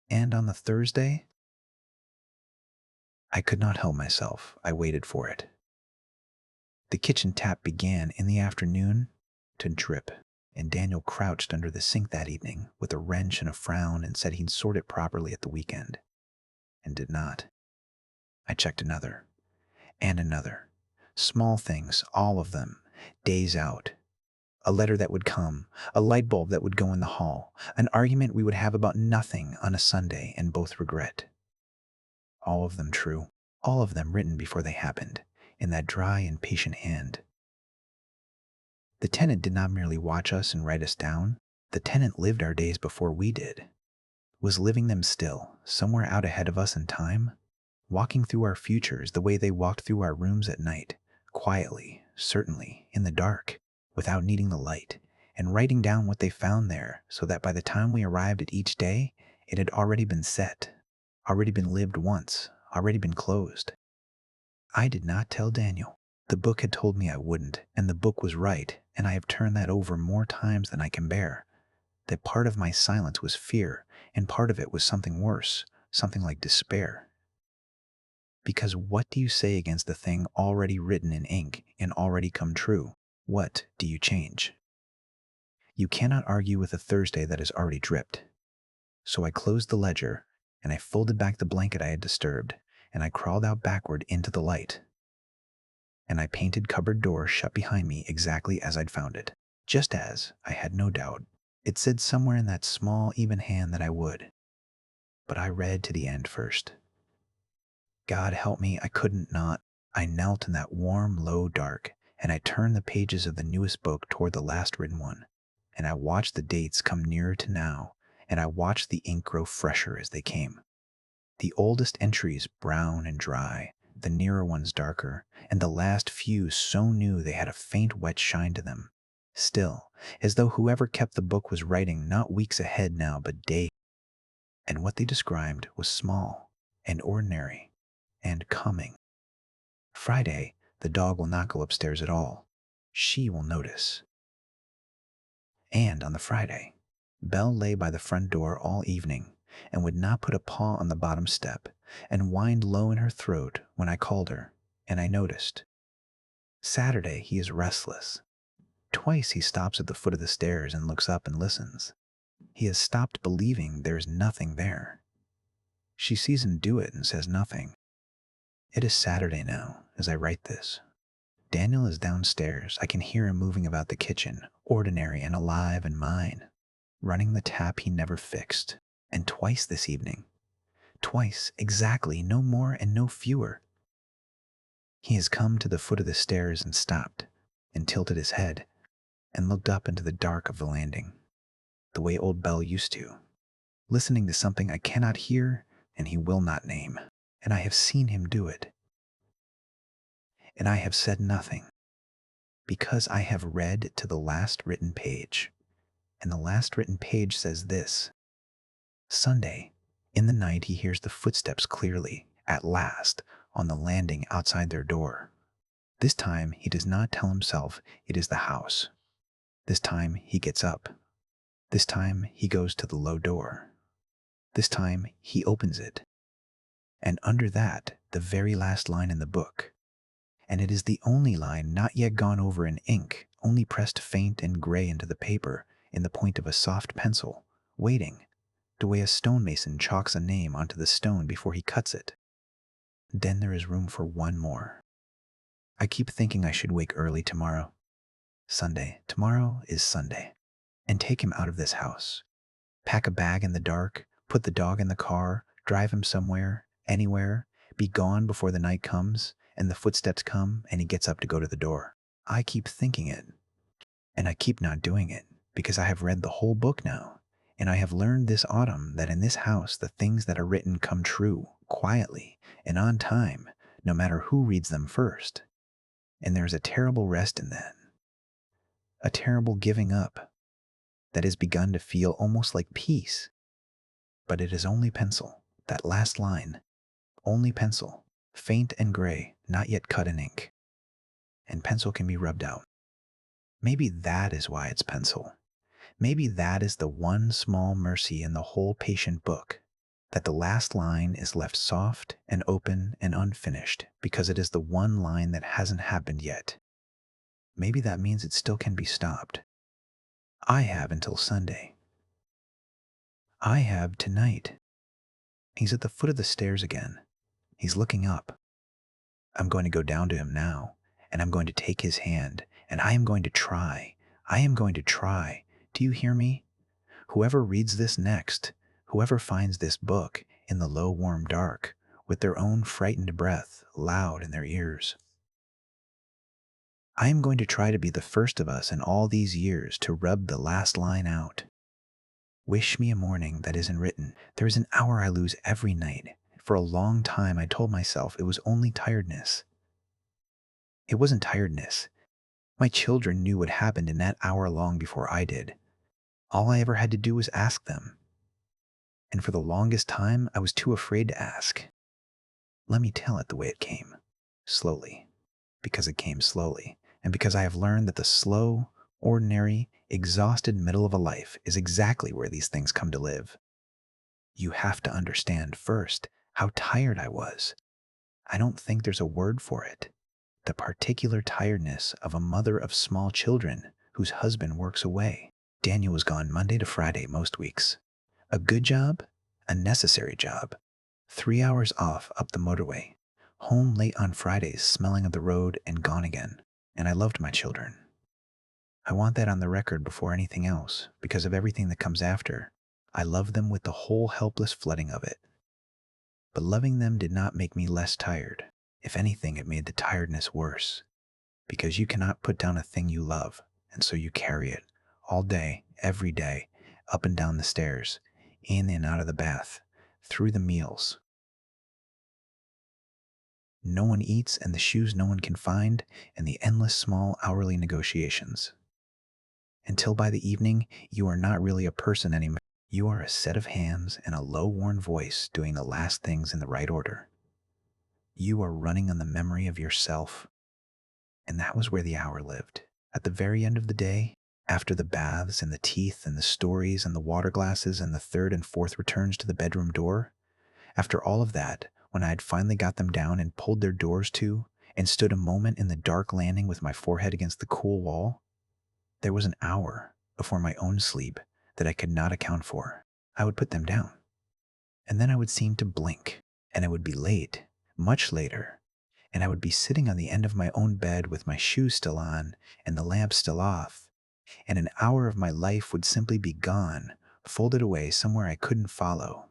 And on the Thursday, I could not help myself. I waited for it. The kitchen tap began in the afternoon to drip, and Daniel crouched under the sink that evening with a wrench and a frown and said he'd sort it properly at the weekend, and did not. I checked another, and another. Small things, all of them, days out. A letter that would come, a light bulb that would go in the hall, an argument we would have about nothing on a Sunday and both regret. All of them true, all of them written before they happened, in that dry and patient hand. The tenant did not merely watch us and write us down. The tenant lived our days before we did, was living them still, somewhere out ahead of us in time, walking through our futures the way they walked through our rooms at night, quietly, certainly, in the dark, without needing the light, and writing down what they found there so that by the time we arrived at each day, it had already been set, already been lived once, already been closed. I did not tell Daniel. The book had told me I wouldn't, and the book was right, and I have turned that over more times than I can bear. That part of my silence was fear, and part of it was something worse, something like despair. Because what do you say against the thing already written in ink and already come true? What do you change? You cannot argue with a Thursday that has already dripped. So I closed the ledger, and I folded back the blanket I had disturbed, and I crawled out backward into the light. And I painted cupboard door shut behind me exactly as I'd found it. Just as, I had no doubt, it said somewhere in that small, even hand that I would. But I read to the end first. God help me, I couldn't not. I knelt in that warm, low dark, and I turned the pages of the newest book toward the last written one, and I watched the dates come nearer to now, and I watched the ink grow fresher as they came. The oldest entries brown and dry, the nearer ones darker, and the last few so new they had a faint wet shine to them. Still, as though whoever kept the book was writing not weeks ahead now, but days. And what they described was small and ordinary and coming. Friday, the dog will not go upstairs at all. She will notice. And on the Friday, Belle lay by the front door all evening and would not put a paw on the bottom step and whined low in her throat when I called her, and I noticed. Saturday, he is restless. Twice he stops at the foot of the stairs and looks up and listens. He has stopped believing there is nothing there. She sees him do it and says nothing. It is Saturday now, as I write this. Daniel is downstairs. I can hear him moving about the kitchen, ordinary and alive and mine, running the tap he never fixed. And twice this evening. Twice, exactly, no more and no fewer. He has come to the foot of the stairs and stopped, and tilted his head, and looked up into the dark of the landing, the way old Belle used to, listening to something I cannot hear and he will not name. And I have seen him do it. And I have said nothing, because I have read to the last written page. And the last written page says this. Sunday, in the night he hears the footsteps clearly, at last, on the landing outside their door. This time he does not tell himself it is the house. This time he gets up. This time he goes to the low door. This time he opens it. And under that, the very last line in the book. And it is the only line not yet gone over in ink, only pressed faint and gray into the paper in the point of a soft pencil, waiting, the way a stonemason chalks a name onto the stone before he cuts it. Then there is room for one more. I keep thinking I should wake early tomorrow. Sunday. Tomorrow is Sunday. And take him out of this house. Pack a bag in the dark, put the dog in the car, drive him somewhere, anywhere, be gone before the night comes, and the footsteps come, and he gets up to go to the door. I keep thinking it, and I keep not doing it, because I have read the whole book now, and I have learned this autumn that in this house the things that are written come true, quietly, and on time, no matter who reads them first. And there is a terrible rest in that, a terrible giving up, that has begun to feel almost like peace. But it is only pencil. That last line, only pencil, faint and gray, not yet cut in ink. And pencil can be rubbed out. Maybe that is why it's pencil. Maybe that is the one small mercy in the whole patient book, that the last line is left soft and open and unfinished because it is the one line that hasn't happened yet. Maybe that means it still can be stopped. I have until Sunday. I have tonight. He's at the foot of the stairs again. He's looking up. I'm going to go down to him now, and I'm going to take his hand, and I am going to try. I am going to try. Do you hear me? Whoever reads this next, whoever finds this book in the low warm dark, with their own frightened breath loud in their ears. I am going to try to be the first of us in all these years to rub the last line out. Wish me a morning that isn't written. There is an hour I lose every night. For a long time I told myself it was only tiredness. It wasn't tiredness. My children knew what happened in that hour long before I did. All I ever had to do was ask them. And for the longest time, I was too afraid to ask. Let me tell it the way it came. Slowly. Because it came slowly. And because I have learned that the slow, ordinary, exhausted middle of a life is exactly where these things come to live. You have to understand first how tired I was. I don't think there's a word for it. The particular tiredness of a mother of small children whose husband works away. Daniel was gone Monday to Friday most weeks. A good job, a necessary job. 3 hours off up the motorway. Home late on Fridays, smelling of the road and gone again. And I loved my children. I want that on the record before anything else, because of everything that comes after. I love them with the whole helpless flooding of it. But loving them did not make me less tired. If anything, it made the tiredness worse. Because you cannot put down a thing you love, and so you carry it all day, every day, up and down the stairs, in and out of the bath, through the meals. No one eats, and the shoes no one can find, and the endless small hourly negotiations. Until by the evening, you are not really a person anymore. You are a set of hands and a low-worn voice doing the last things in the right order. You are running on the memory of yourself. And that was where the hour lived. At the very end of the day, after the baths and the teeth and the stories and the water glasses and the third and fourth returns to the bedroom door, after all of that, when I had finally got them down and pulled their doors to, and stood a moment in the dark landing with my forehead against the cool wall, there was an hour before my own sleep that I could not account for. I would put them down. And then I would seem to blink, and it would be late, much later, and I would be sitting on the end of my own bed with my shoes still on and the lamp still off, and an hour of my life would simply be gone, folded away somewhere I couldn't follow.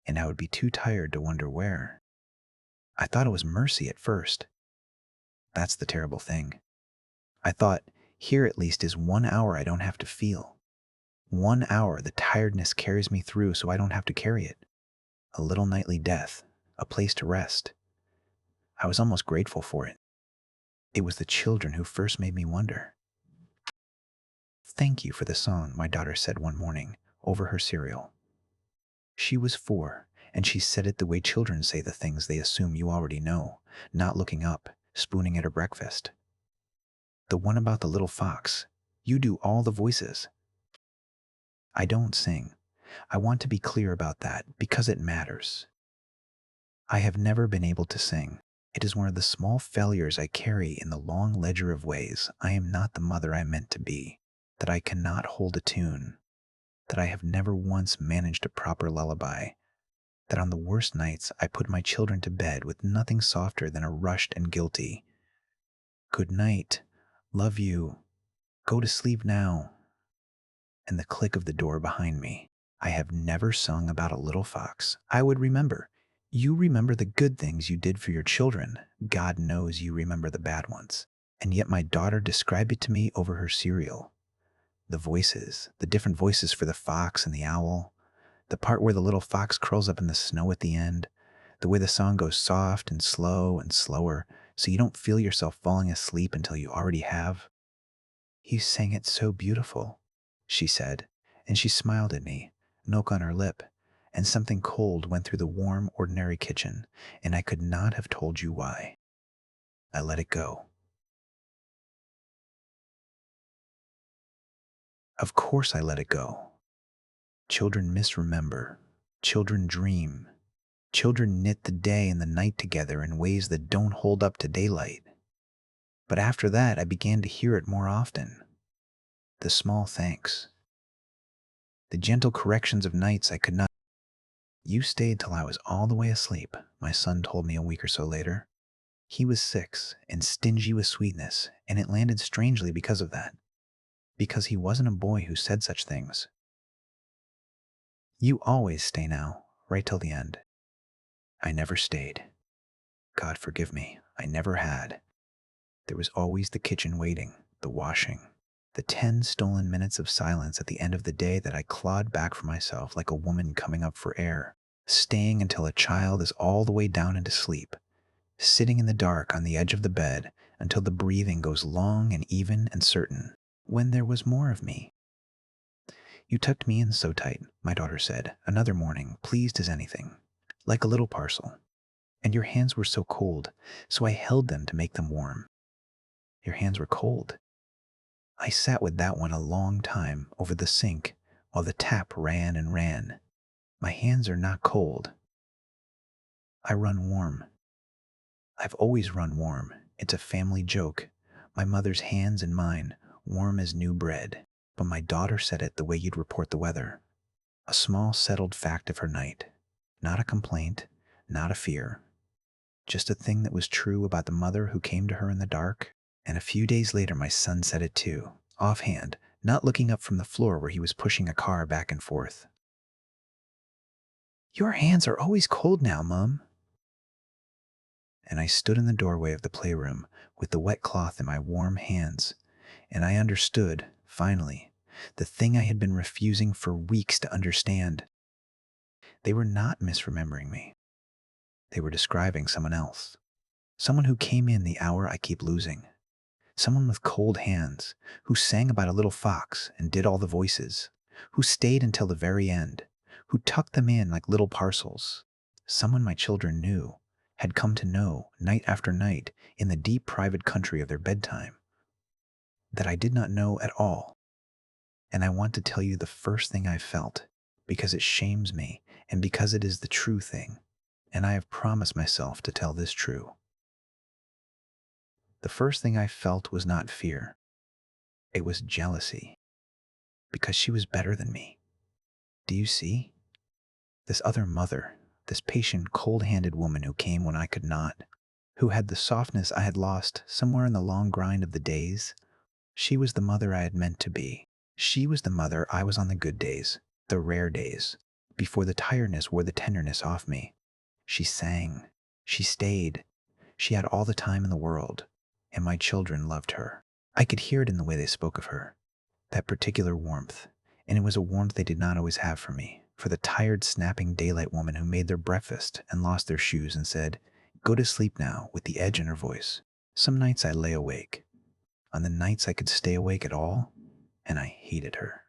And I would be too tired to wonder where. I thought it was mercy at first. That's the terrible thing. I thought, here at least is 1 hour I don't have to feel. 1 hour the tiredness carries me through so I don't have to carry it. A little nightly death, a place to rest. I was almost grateful for it. It was the children who first made me wonder. Thank you for the song, my daughter said one morning over her cereal. She was 4, and she said it the way children say the things they assume you already know, not looking up, spooning at her breakfast. The one about the little fox. You do all the voices. I don't sing. I want to be clear about that because it matters. I have never been able to sing. It is one of the small failures I carry in the long ledger of ways I am not the mother I meant to be, that I cannot hold a tune, that I have never once managed a proper lullaby, that on the worst nights I put my children to bed with nothing softer than a rushed and guilty, "Good night, love you, go to sleep now," and the click of the door behind me. I have never sung about a little fox. I would remember. You remember the good things you did for your children. God knows you remember the bad ones. And yet my daughter described it to me over her cereal. The voices, the different voices for the fox and the owl, the part where the little fox curls up in the snow at the end, the way the song goes soft and slower, so you don't feel yourself falling asleep until you already have. You sang it so beautiful, she said, and she smiled at me, milk on her lip, and something cold went through the warm, ordinary kitchen, and I could not have told you why. I let it go. Of course, I let it go. Children misremember. Children dream. Children knit the day and the night together in ways that don't hold up to daylight. But after that, I began to hear it more often. The small thanks. The gentle corrections of nights I could not. You stayed till I was all the way asleep, my son told me a week or so later. He was 6 and stingy with sweetness, and it landed strangely because of that. Because he wasn't a boy who said such things. You always stay now, right till the end. I never stayed. God forgive me, I never had. There was always the kitchen waiting, the washing, the 10 stolen minutes of silence at the end of the day that I clawed back for myself like a woman coming up for air, staying until a child is all the way down into sleep, sitting in the dark on the edge of the bed until the breathing goes long and even and certain, when there was more of me. You tucked me in so tight, my daughter said, another morning, pleased as anything, like a little parcel. And your hands were so cold, so I held them to make them warm. Your hands were cold. I sat with that one a long time over the sink while the tap ran and ran. My hands are not cold. I run warm. I've always run warm. It's a family joke. My mother's hands and mine, warm as new bread. But my daughter said it the way you'd report the weather. A small settled fact of her night. Not a complaint, not a fear. Just a thing that was true about the mother who came to her in the dark. And a few days later, my son said it too, offhand, not looking up from the floor where he was pushing a car back and forth. Your hands are always cold now, Mum. And I stood in the doorway of the playroom with the wet cloth in my warm hands, and I understood, finally, the thing I had been refusing for weeks to understand. They were not misremembering me. They were describing someone else. Someone who came in the hour I keep losing. Someone with cold hands, who sang about a little fox and did all the voices, who stayed until the very end, who tucked them in like little parcels. Someone my children knew, had come to know night after night in the deep private country of their bedtime, that I did not know at all. And I want to tell you the first thing I felt, because it shames me and because it is the true thing, and I have promised myself to tell this true. The first thing I felt was not fear. It was jealousy, because she was better than me. Do you see? This other mother, this patient, cold-handed woman who came when I could not, who had the softness I had lost somewhere in the long grind of the days, she was the mother I had meant to be. She was the mother I was on the good days, the rare days, before the tiredness wore the tenderness off me. She sang. She stayed. She had all the time in the world, and my children loved her. I could hear it in the way they spoke of her, that particular warmth, and it was a warmth they did not always have for me, for the tired, snapping daylight woman who made their breakfast and lost their shoes and said, "Go to sleep now," with the edge in her voice. Some nights I lay awake. On the nights I could stay awake at all, and I hated her.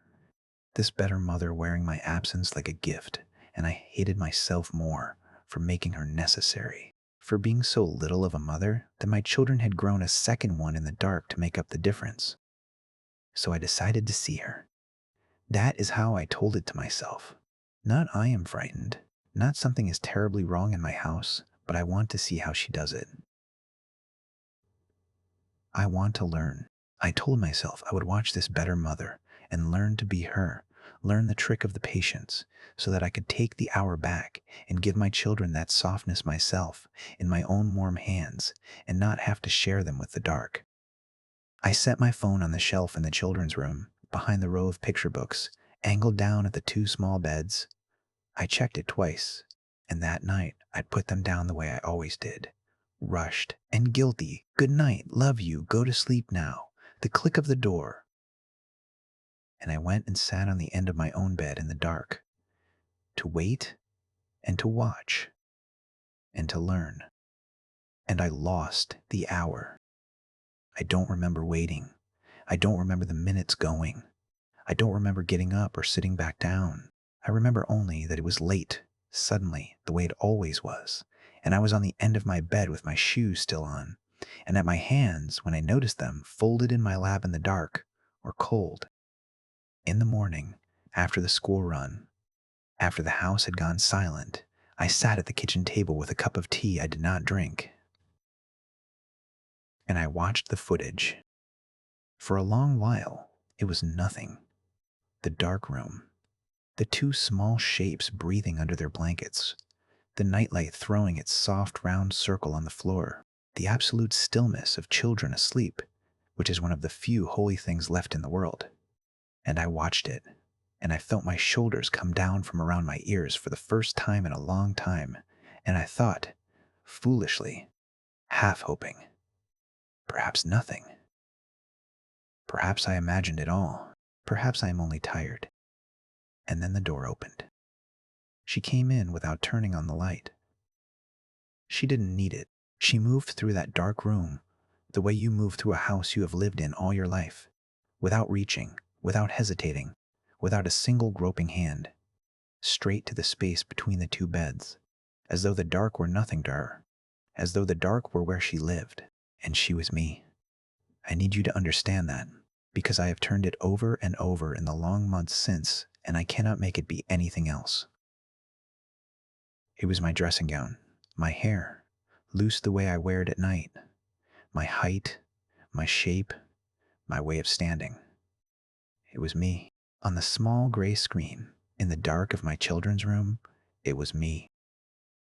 This better mother wearing my absence like a gift, and I hated myself more for making her necessary, for being so little of a mother that my children had grown a second one in the dark to make up the difference. So I decided to see her. That is how I told it to myself. Not I am frightened, not something is terribly wrong in my house, but I want to see how she does it. I want to learn. I told myself I would watch this better mother and learn to be her, learn the trick of the patience, so that I could take the hour back and give my children that softness myself in my own warm hands and not have to share them with the dark. I set my phone on the shelf in the children's room, behind the row of picture books, angled down at the 2 small beds. I checked it twice, and that night I'd put them down the way I always did. Rushed and guilty. Good night, love you, go to sleep now. The click of the door. And I went and sat on the end of my own bed in the dark, to wait and to watch and to learn. And I lost the hour. I don't remember waiting. I don't remember the minutes going. I don't remember getting up or sitting back down. I remember only that it was late, suddenly, the way it always was, and I was on the end of my bed with my shoes still on, and at my hands, when I noticed them, folded in my lap in the dark, or cold. In the morning, after the school run, after the house had gone silent, I sat at the kitchen table with a cup of tea I did not drink, and I watched the footage. For a long while, it was nothing. The dark room, the two small shapes breathing under their blankets, the nightlight throwing its soft round circle on the floor, the absolute stillness of children asleep, which is one of the few holy things left in the world. And I watched it, and I felt my shoulders come down from around my ears for the first time in a long time, and I thought, foolishly, half hoping, perhaps nothing. Perhaps I imagined it all. Perhaps I am only tired. And then the door opened. She came in without turning on the light. She didn't need it. She moved through that dark room the way you move through a house you have lived in all your life, without reaching, without hesitating, without a single groping hand, straight to the space between the two beds, as though the dark were nothing to her, as though the dark were where she lived, and she was me. I need you to understand that, because I have turned it over and over in the long months since, and I cannot make it be anything else. It was my dressing gown, my hair, loose the way I wear it at night, my height, my shape, my way of standing. It was me. On the small gray screen, in the dark of my children's room, it was me.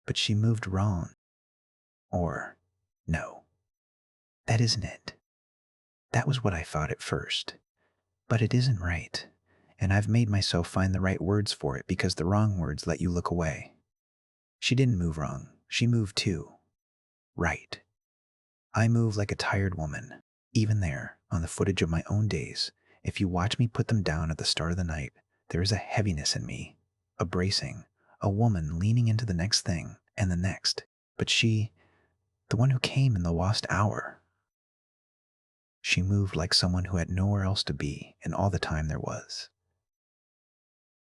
But she moved wrong. Or, no, that isn't it. That was what I thought at first. But it isn't right. And I've made myself find the right words for it because the wrong words let you look away. She didn't move wrong. She moved too. Right. I move like a tired woman. Even there, on the footage of my own days, if you watch me put them down at the start of the night, there is a heaviness in me, a bracing, a woman leaning into the next thing and the next. But she, the one who came in the lost hour, she moved like someone who had nowhere else to be in all the time there was.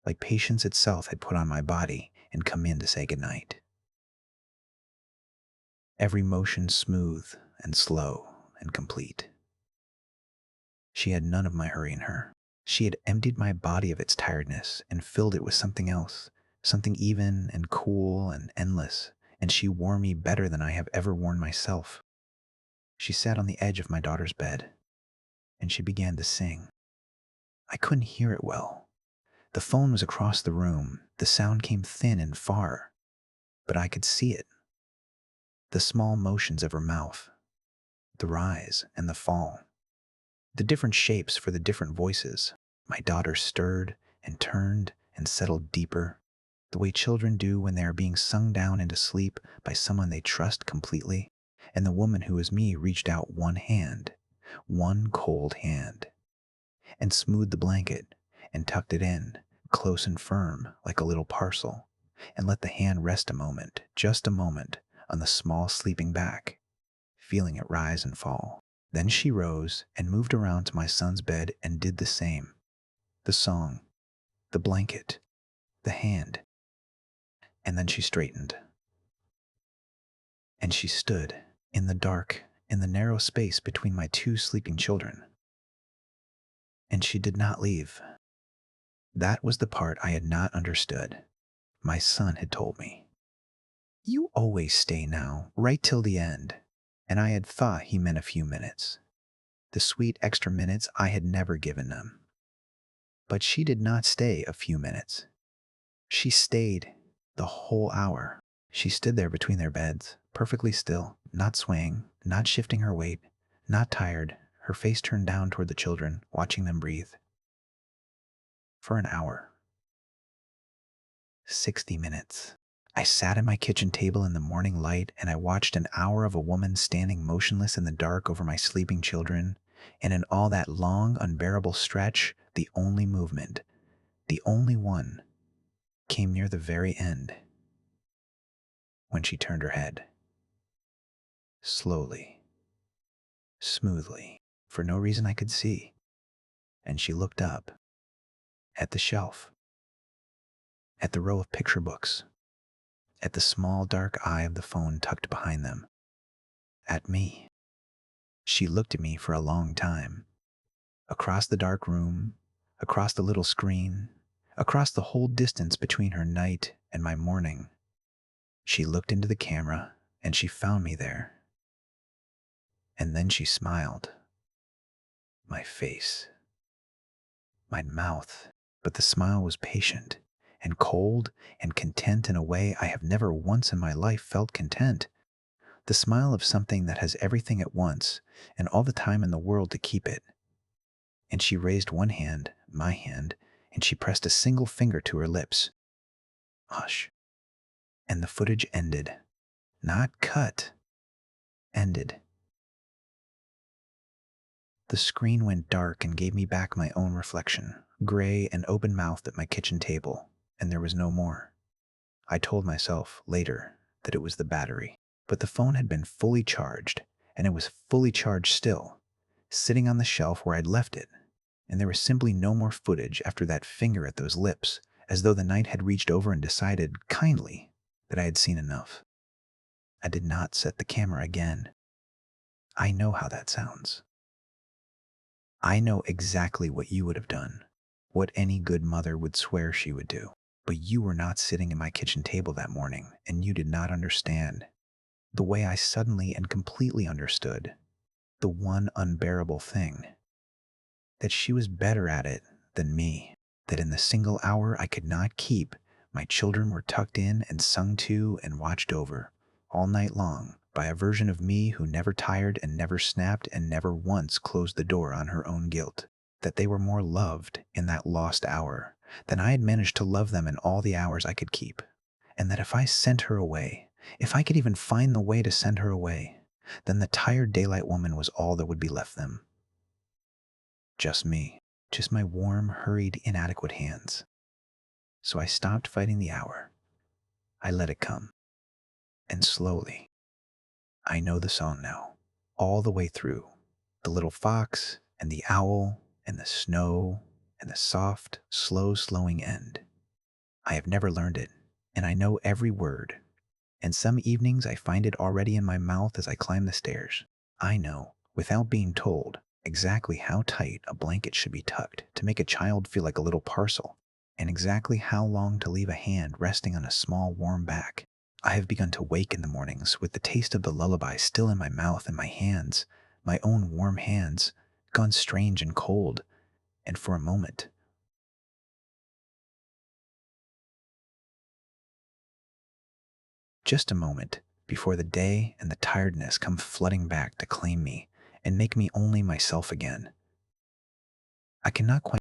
Like patience itself had put on my body and come in to say goodnight. Every motion smooth and slow and complete. She had none of my hurry in her. She had emptied my body of its tiredness and filled it with something else, something even and cool and endless, and she wore me better than I have ever worn myself. She sat on the edge of my daughter's bed, and she began to sing. I couldn't hear it well. The phone was across the room. The sound came thin and far, but I could see it. The small motions of her mouth, the rise and the fall, the different shapes for the different voices. My daughter stirred and turned and settled deeper, the way children do when they are being sung down into sleep by someone they trust completely. And the woman who was me reached out one cold hand, and smoothed the blanket and tucked it in, close and firm like a little parcel, and let the hand rest a moment, just a moment, on the small sleeping back, feeling it rise and fall. Then she rose and moved around to my son's bed and did the same. The song, the blanket, the hand. And then she straightened. And she stood in the dark, in the narrow space between my two sleeping children. And she did not leave. That was the part I had not understood. My son had told me, "You always stay now, right till the end." And I had thought he meant a few minutes. The sweet extra minutes I had never given them. But she did not stay a few minutes. She stayed the whole hour. She stood there between their beds, perfectly still, not swaying, not shifting her weight, not tired, her face turned down toward the children, watching them breathe. For an hour. 60 minutes. I sat at my kitchen table in the morning light and I watched an hour of a woman standing motionless in the dark over my sleeping children, and in all that long, unbearable stretch, the only movement, the only one, came near the very end, when she turned her head. Slowly, smoothly, for no reason I could see, and she looked up at the shelf. at the row of picture books, at the small dark eye of the phone tucked behind them, at me. She looked at me for a long time, across the dark room, across the little screen, across the whole distance between her night and my morning. She looked into the camera and she found me there. And then she smiled. My face, my mouth, but the smile was patient and cold and content in a way I have never once in my life felt content. The smile of something that has everything at once and all the time in the world to keep it. And she raised one hand, my hand, and she pressed a single finger to her lips. Hush. And the footage ended. Not cut. Ended. The screen went dark and gave me back my own reflection, gray and open-mouthed at my kitchen table, and there was no more. I told myself later that it was the battery, but the phone had been fully charged, and it was fully charged still, sitting on the shelf where I'd left it, and there was simply no more footage after that finger at those lips, as though the night had reached over and decided, kindly, that I had seen enough. I did not set the camera again. I know how that sounds. I know exactly what you would have done, what any good mother would swear she would do. But you were not sitting at my kitchen table that morning, and you did not understand. The way I suddenly and completely understood. The one unbearable thing. That she was better at it than me. That in the single hour I could not keep, my children were tucked in and sung to and watched over, all night long, by a version of me who never tired and never snapped and never once closed the door on her own guilt. That they were more loved in that lost hour than I had managed to love them in all the hours I could keep. And that if I sent her away, if I could even find the way to send her away, then the tired daylight woman was all that would be left them. Just me. Just my warm, hurried, inadequate hands. So I stopped fighting the hour. I let it come. And slowly, I know the song now, all the way through. The little fox, and the owl, and the snow, and the soft, slow slowing end. I have never learned it, and I know every word. And some evenings I find it already in my mouth as I climb the stairs. I know, without being told, exactly how tight a blanket should be tucked to make a child feel like a little parcel, and exactly how long to leave a hand resting on a small warm back. I have begun to wake in the mornings with the taste of the lullaby still in my mouth and my hands, my own warm hands, gone strange and cold, and for a moment, just a moment, before the day and the tiredness come flooding back to claim me and make me only myself again. I cannot quite.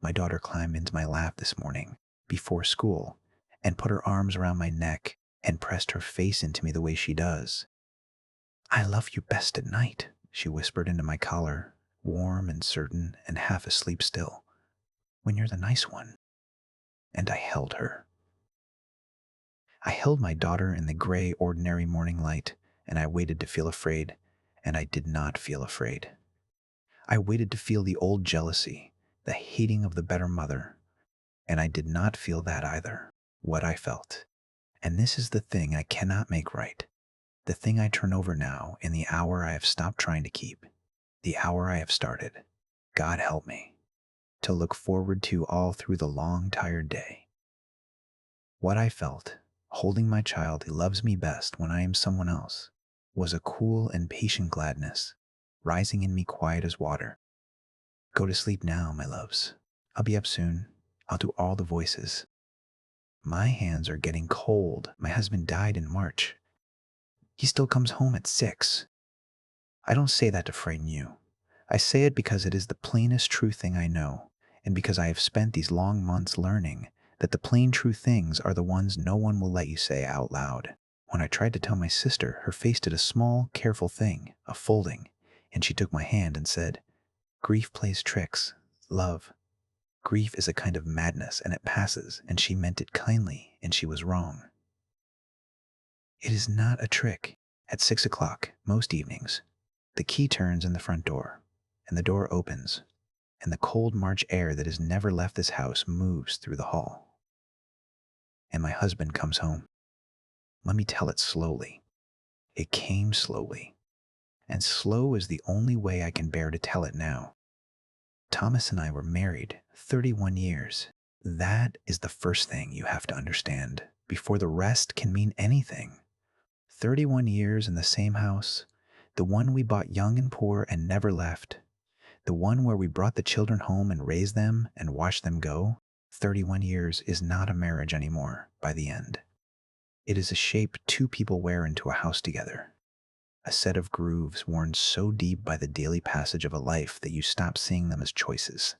My daughter climbed into my lap this morning, before school, and put her arms around my neck and pressed her face into me the way she does. I love you best at night, she whispered into my collar, warm and certain and half asleep still, when you're the nice one. And I held her. I held my daughter in the gray, ordinary morning light, and I waited to feel afraid, and I did not feel afraid. I waited to feel the old jealousy, the hating of the better mother, and I did not feel that either, what I felt. And this is the thing I cannot make right, the thing I turn over now in the hour I have stopped trying to keep, the hour I have started, God help me, to look forward to all through the long, tired day. What I felt, holding my child who loves me best when I am someone else, was a cool and patient gladness, rising in me quiet as water. Go to sleep now, my loves. I'll be up soon. I'll do all the voices. My hands are getting cold. My husband died in March. He still comes home at 6. I don't say that to frighten you. I say it because it is the plainest true thing I know, and because I have spent these long months learning that the plain true things are the ones no one will let you say out loud. When I tried to tell my sister, her face did a small, careful thing, a folding, and she took my hand and said, "Grief plays tricks, love. Grief is a kind of madness, and it passes," and she meant it kindly, and she was wrong. It is not a trick. At 6 o'clock, most evenings, the key turns in the front door, and the door opens, and the cold March air that has never left this house moves through the hall. and my husband comes home. Let me tell it slowly. It came slowly, and slow is the only way I can bear to tell it now. Thomas and I were married 31 years. That is the first thing you have to understand before the rest can mean anything. 31 years in the same house, the one we bought young and poor and never left, the one where we brought the children home and raised them and watched them go. 31 years is not a marriage anymore by the end. It is a shape two people wear into a house together, a set of grooves worn so deep by the daily passage of a life that you stop seeing them as choices.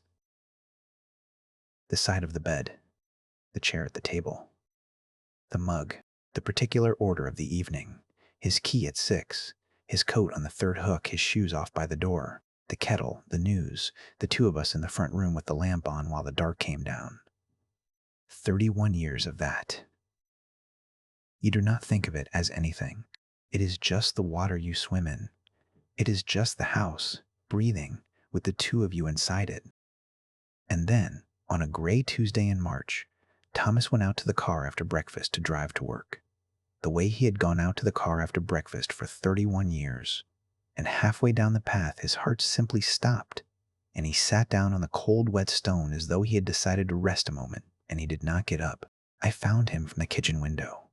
The side of the bed, the chair at the table, the mug, the particular order of the evening, his key at 6, his coat on the third hook, his shoes off by the door, the kettle, the news, the two of us in the front room with the lamp on while the dark came down. 31 years of that. You do not think of it as anything. It is just the water you swim in. It is just the house, breathing, with the two of you inside it. And then, on a gray Tuesday in March, Thomas went out to the car after breakfast to drive to work. The way he had gone out to the car after breakfast for 31 years. And halfway down the path, his heart simply stopped, and he sat down on the cold, wet stone as though he had decided to rest a moment, and he did not get up. I found him from the kitchen window.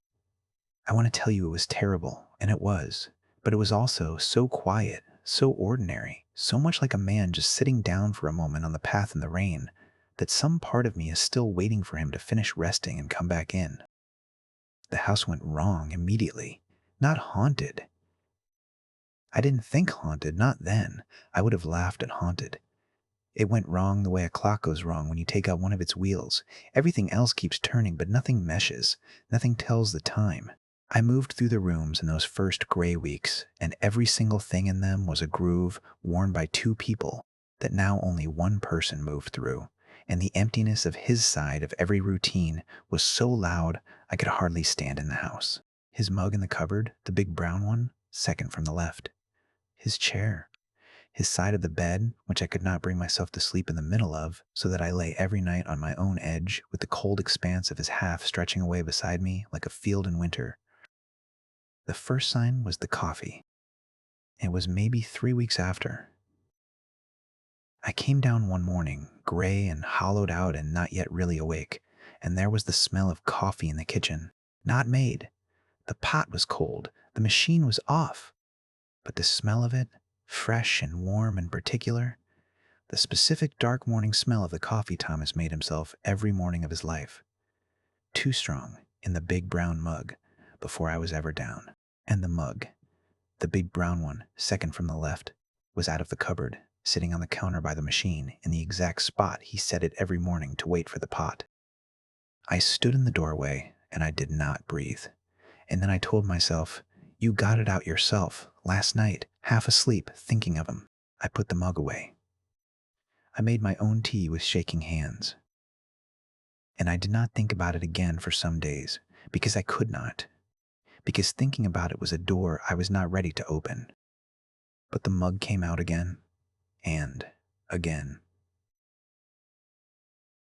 I want to tell you it was terrible, and it was, but it was also so quiet, so ordinary, so much like a man just sitting down for a moment on the path in the rain, that some part of me is still waiting for him to finish resting and come back in. The house went wrong immediately, not haunted. I didn't think haunted, not then. I would have laughed at haunted. It went wrong the way a clock goes wrong when you take out one of its wheels. Everything else keeps turning, but nothing meshes. Nothing tells the time. I moved through the rooms in those first gray weeks, and every single thing in them was a groove worn by two people that now only one person moved through, and the emptiness of his side of every routine was so loud I could hardly stand in the house. His mug in the cupboard, the big brown one, second from the left. His chair, his side of the bed, which I could not bring myself to sleep in the middle of, so that I lay every night on my own edge with the cold expanse of his half stretching away beside me like a field in winter. The first sign was the coffee. It was maybe 3 weeks after. I came down one morning, gray and hollowed out and not yet really awake, and there was the smell of coffee in the kitchen. Not made. The pot was cold. The machine was off. But the smell of it, fresh and warm in particular, the specific dark morning smell of the coffee Thomas made himself every morning of his life. Too strong in the big brown mug before I was ever down. And the mug, the big brown one, second from the left, was out of the cupboard, sitting on the counter by the machine in the exact spot he set it every morning to wait for the pot. I stood in the doorway and I did not breathe. And then I told myself, you got it out yourself, last night, half asleep, thinking of him. I put the mug away. I made my own tea with shaking hands. And I did not think about it again for some days, because I could not. Because thinking about it was a door I was not ready to open. But the mug came out again, and again.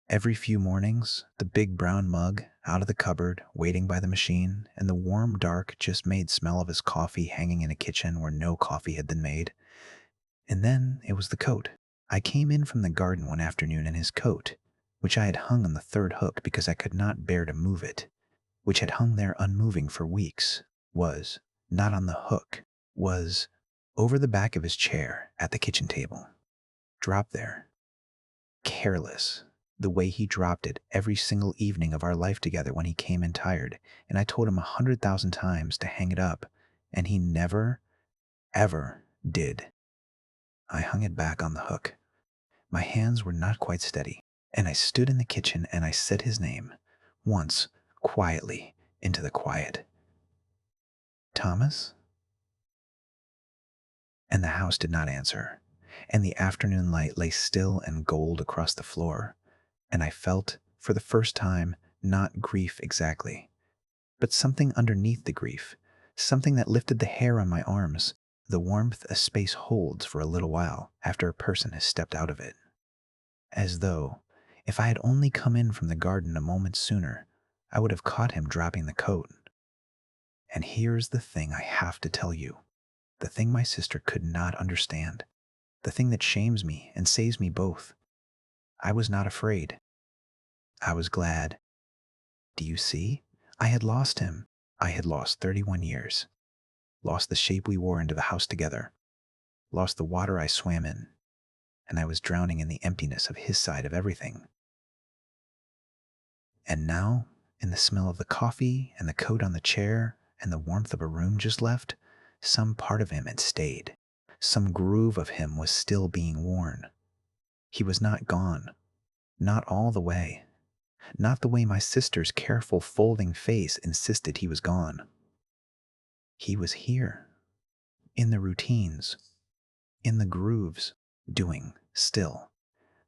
Every few mornings, the big brown mug out of the cupboard, waiting by the machine, and the warm, dark, just made smell of his coffee hanging in a kitchen where no coffee had been made. And then it was the coat. I came in from the garden one afternoon in his coat, which I had hung on the third hook because I could not bear to move it, which had hung there unmoving for weeks, was not on the hook, was over the back of his chair at the kitchen table. Dropped there. Careless. The way he dropped it every single evening of our life together when he came in tired, and I told him 100,000 times to hang it up, and he never, ever did. I hung it back on the hook. My hands were not quite steady, and I stood in the kitchen and I said his name, once, quietly, into the quiet. Thomas? And the house did not answer, and the afternoon light lay still and gold across the floor, and I felt, for the first time, not grief exactly, but something underneath the grief, something that lifted the hair on my arms, the warmth a space holds for a little while after a person has stepped out of it. As though, if I had only come in from the garden a moment sooner, I would have caught him dropping the coat. And here's the thing I have to tell you, the thing my sister could not understand, the thing that shames me and saves me both. I was not afraid. I was glad. Do you see? I had lost him. I had lost 31 years. Lost the shape we wore into the house together. Lost the water I swam in. And I was drowning in the emptiness of his side of everything. And now, in the smell of the coffee and the coat on the chair and the warmth of a room just left, some part of him had stayed. Some groove of him was still being worn. He was not gone. Not all the way. Not the way my sister's careful folding face insisted he was gone. He was here. In the routines. In the grooves. Doing, still,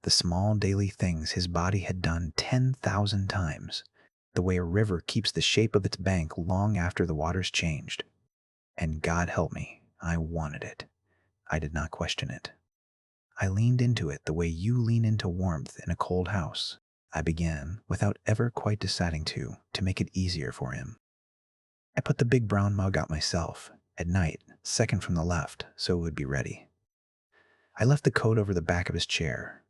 the small daily things his body had done 10,000 times, the way a river keeps the shape of its bank long after the water's changed. And God help me, I wanted it. I did not question it. I leaned into it the way you lean into warmth in a cold house. I began, without ever quite deciding to make it easier for him. I put the big brown mug out myself, at night, second from the left, so it would be ready. I left the coat over the back of his chair.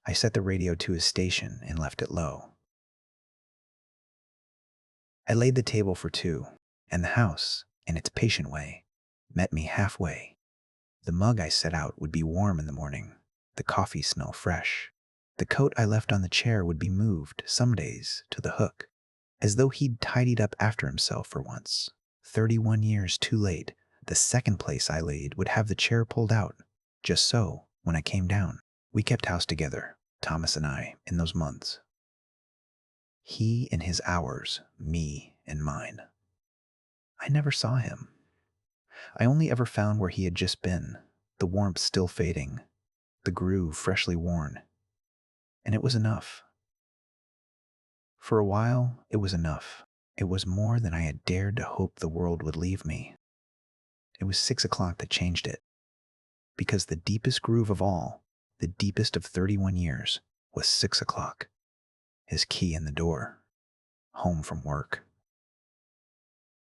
I set the radio to his station and left it low. I laid the table for two, and the house, in its patient way, met me halfway. The mug I set out would be warm in the morning, the coffee smell fresh. The coat I left on the chair would be moved, some days, to the hook, as though he'd tidied up after himself for once. 31 years too late, the second place I laid would have the chair pulled out. Just so, when I came down, we kept house together, Thomas and I, in those months. He in his hours, me in mine. I never saw him. I only ever found where he had just been, the warmth still fading, the groove freshly worn. And it was enough. For a while, it was enough. It was more than I had dared to hope the world would leave me. It was 6 o'clock that changed it. Because the deepest groove of all, the deepest of 31 years, was 6 o'clock. His key in the door. Home from work.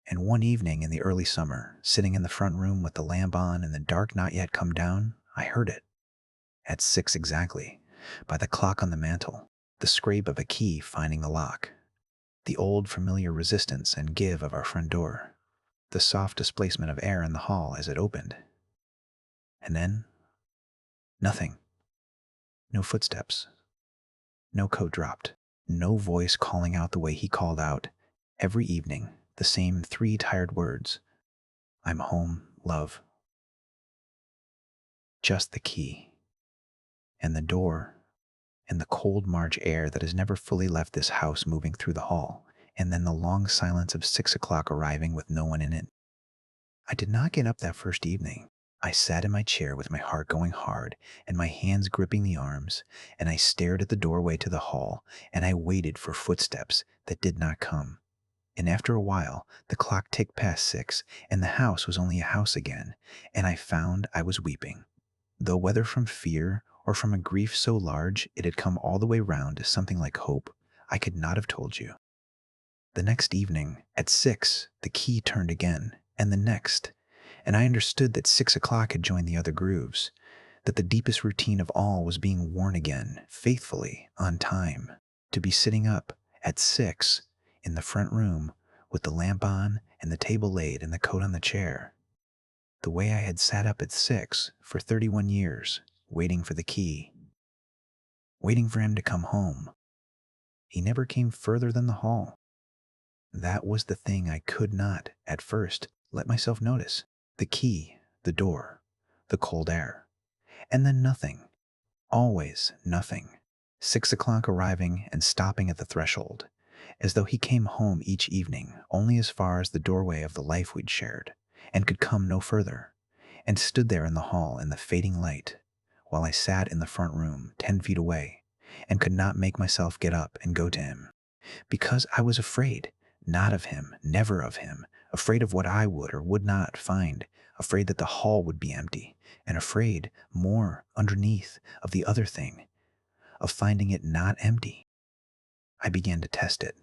And one evening in the early summer, sitting in the front room with the lamp on and the dark not yet come down, I heard it. At 6 exactly, by the clock on the mantel, the scrape of a key finding the lock, the old familiar resistance and give of our front door, the soft displacement of air in the hall as it opened. And then, nothing. No footsteps. No coat dropped. No voice calling out the way he called out, every evening, the same 3 tired words. I'm home, love. Just the key. And the door, and the cold March air that has never fully left this house moving through the hall, and then the long silence of 6 o'clock arriving with no one in it. I did not get up that first evening. I sat in my chair with my heart going hard and my hands gripping the arms, and I stared at the doorway to the hall, and I waited for footsteps that did not come. And after a while, the clock ticked past 6, and the house was only a house again, and I found I was weeping. Though whether from fear or from a grief so large it had come all the way round to something like hope, I could not have told you. The next evening, at 6, the key turned again, and the next, and I understood that 6 o'clock had joined the other grooves, that the deepest routine of all was being worn again, faithfully, on time, to be sitting up, at 6, in the front room, with the lamp on and the table laid and the coat on the chair. The way I had sat up at 6 for 31 years, waiting for the key. Waiting for him to come home. He never came further than the hall. That was the thing I could not, at first, let myself notice. The key, the door, the cold air. And then nothing. Always nothing. 6 o'clock arriving and stopping at the threshold, as though he came home each evening only as far as the doorway of the life we'd shared, and could come no further, and stood there in the hall in the fading light, while I sat in the front room 10 feet away, and could not make myself get up and go to him, because I was afraid, not of him, never of him, afraid of what I would or would not find, afraid that the hall would be empty, and afraid, more underneath, of the other thing, of finding it not empty. I began to test it.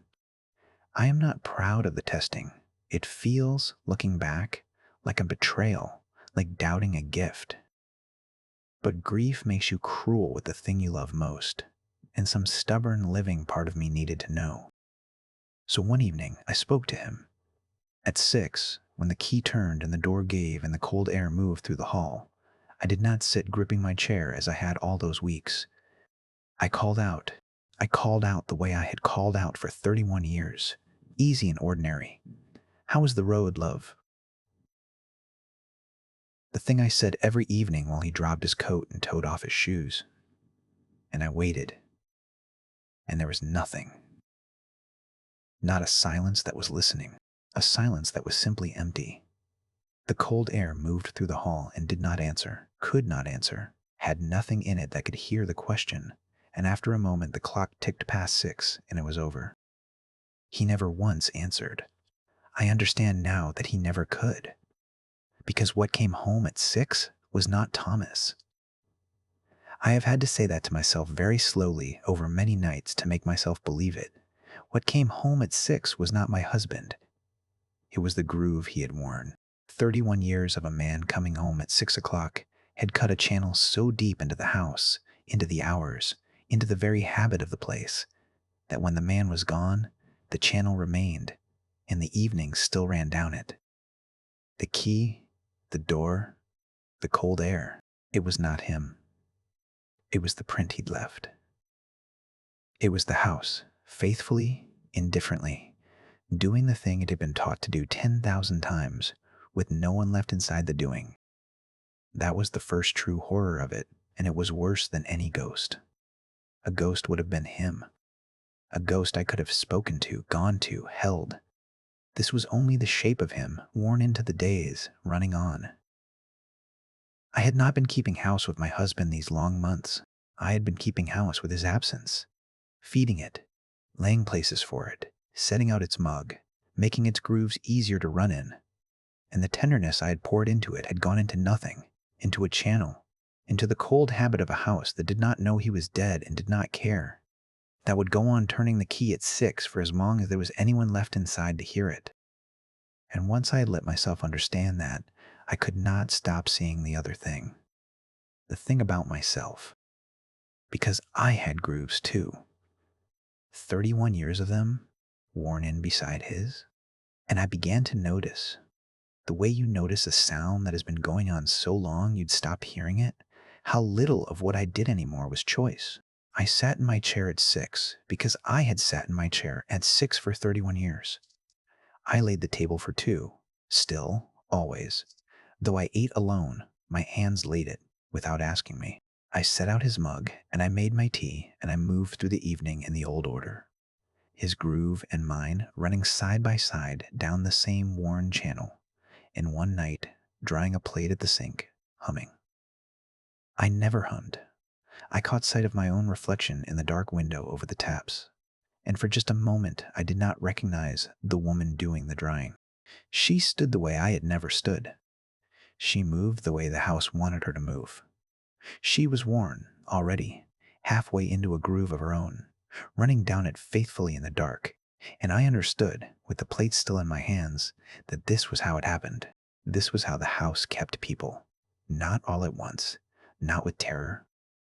I am not proud of the testing. It feels, looking back, like a betrayal, like doubting a gift. But grief makes you cruel with the thing you love most, and some stubborn living part of me needed to know. So one evening, I spoke to him. At 6, when the key turned and the door gave and the cold air moved through the hall, I did not sit gripping my chair as I had all those weeks. I called out. I called out the way I had called out for 31 years. Easy and ordinary. How is the road, love? The thing I said every evening while he dropped his coat and toed off his shoes. And I waited. And there was nothing. Not a silence that was listening. A silence that was simply empty. The cold air moved through the hall and did not answer, could not answer, had nothing in it that could hear the question, and after a moment the clock ticked past 6 and it was over. He never once answered. I understand now that he never could, because what came home at 6 was not Thomas. I have had to say that to myself very slowly over many nights to make myself believe it. What came home at 6 was not my husband. It was the groove he had worn. 31 years of a man coming home at 6 o'clock had cut a channel so deep into the house, into the hours, into the very habit of the place, that when the man was gone, the channel remained, and the evenings still ran down it. The key, the door, the cold air, it was not him. It was the print he'd left. It was the house, faithfully, indifferently, doing the thing it had been taught to do 10,000 times, with no one left inside the doing. That was the first true horror of it, and it was worse than any ghost. A ghost would have been him. A ghost I could have spoken to, gone to, held. This was only the shape of him, worn into the days, running on. I had not been keeping house with my husband these long months. I had been keeping house with his absence, feeding it, laying places for it, setting out its mug, making its grooves easier to run in. And the tenderness I had poured into it had gone into nothing, into a channel, into the cold habit of a house that did not know he was dead and did not care, that would go on turning the key at 6 for as long as there was anyone left inside to hear it. And once I had let myself understand that, I could not stop seeing the other thing. The thing about myself. Because I had grooves too. 31 years of them, worn in beside his. And I began to notice, the way you notice a sound that has been going on so long you'd stop hearing it, how little of what I did anymore was choice. I sat in my chair at 6 because I had sat in my chair at 6 for 31 years. I laid the table for 2, still, always. Though I ate alone, my hands laid it, without asking me. I set out his mug, and I made my tea, and I moved through the evening in the old order. His groove and mine running side by side down the same worn channel, and one night, drying a plate at the sink, humming. I never hummed. I caught sight of my own reflection in the dark window over the taps, and for just a moment I did not recognize the woman doing the drying. She stood the way I had never stood. She moved the way the house wanted her to move. She was worn, already, halfway into a groove of her own, running down it faithfully in the dark, and I understood, with the plate still in my hands, that this was how it happened. This was how the house kept people. Not all at once, not with terror,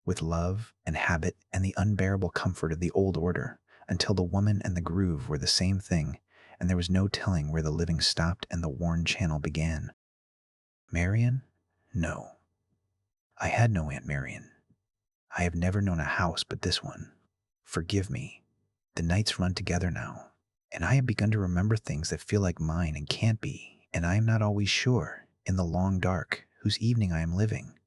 with love and habit and the unbearable comfort of the old order, until the woman and the groove were the same thing, and there was no telling where the living stopped and the worn channel began. Marion? No. I had no Aunt Marion. I have never known a house but this one. Forgive me. The nights run together now, and I have begun to remember things that feel like mine and can't be, and I am not always sure, in the long dark, whose evening I am living.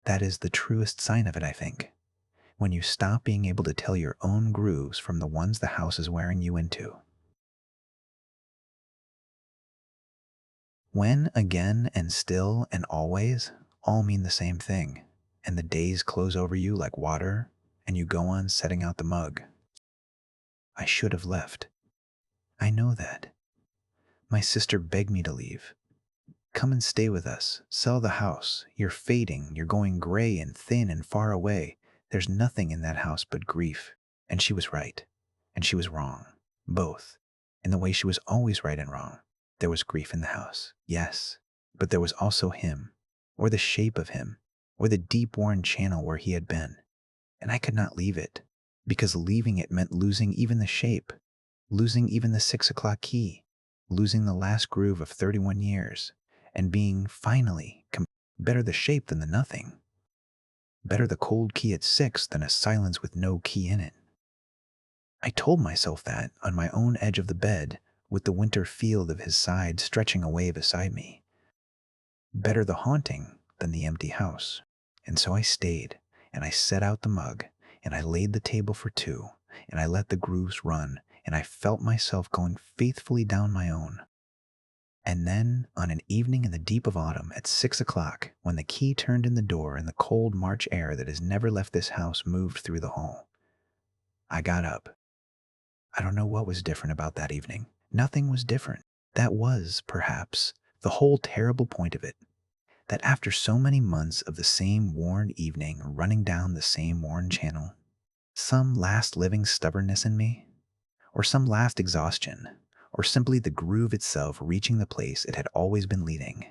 That is the truest sign of it, I think, when you stop being able to tell your own grooves from the ones the house is wearing you into. When, again, and still, and always all mean the same thing, and the days close over you like water, and you go on setting out the mug. I should have left. I know that. My sister begged me to leave. Come and stay with us. Sell the house. You're fading. You're going gray and thin and far away. There's nothing in that house but grief. And she was right. And she was wrong. Both. in the way she was always right and wrong. There was grief in the house, yes, but there was also him, or the shape of him, or the deep worn channel where he had been. And I could not leave it, because leaving it meant losing even the shape, losing even the 6 o'clock key, losing the last groove of 31 years, and being finally better the shape than the nothing, better the cold key at 6 than a silence with no key in it. I told myself that on my own edge of the bed, with the winter field of his side stretching away beside me. Better the haunting than the empty house. And so I stayed, and I set out the mug, and I laid the table for two, and I let the grooves run, and I felt myself going faithfully down my own. And then, on an evening in the deep of autumn at 6 o'clock, when the key turned in the door and the cold March air that has never left this house moved through the hall, I got up. I don't know what was different about that evening. Nothing was different. That was, perhaps, the whole terrible point of it. That after so many months of the same worn evening running down the same worn channel, some last living stubbornness in me, or some last exhaustion, or simply the groove itself reaching the place it had always been leading,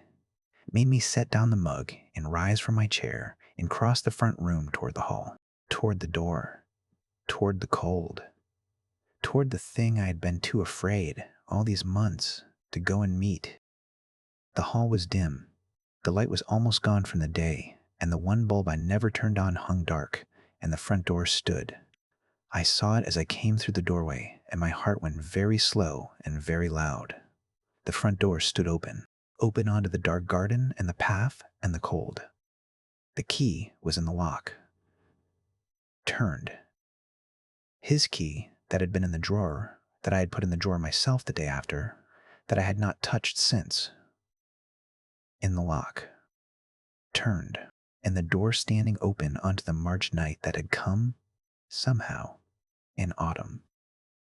made me set down the mug and rise from my chair and cross the front room toward the hall, toward the door, toward the cold, toward the thing I had been too afraid all these months to go and meet. The hall was dim. The light was almost gone from the day, and the one bulb I never turned on hung dark, and the front door stood. I saw it as I came through the doorway, and my heart went very slow and very loud. The front door stood open onto the dark garden and the path and the cold. The key was in the lock. Turned. His key, that had been in the drawer, that I had put in the drawer myself the day after, that I had not touched since. In the lock. Turned, and the door standing open onto the March night that had come, somehow, in autumn.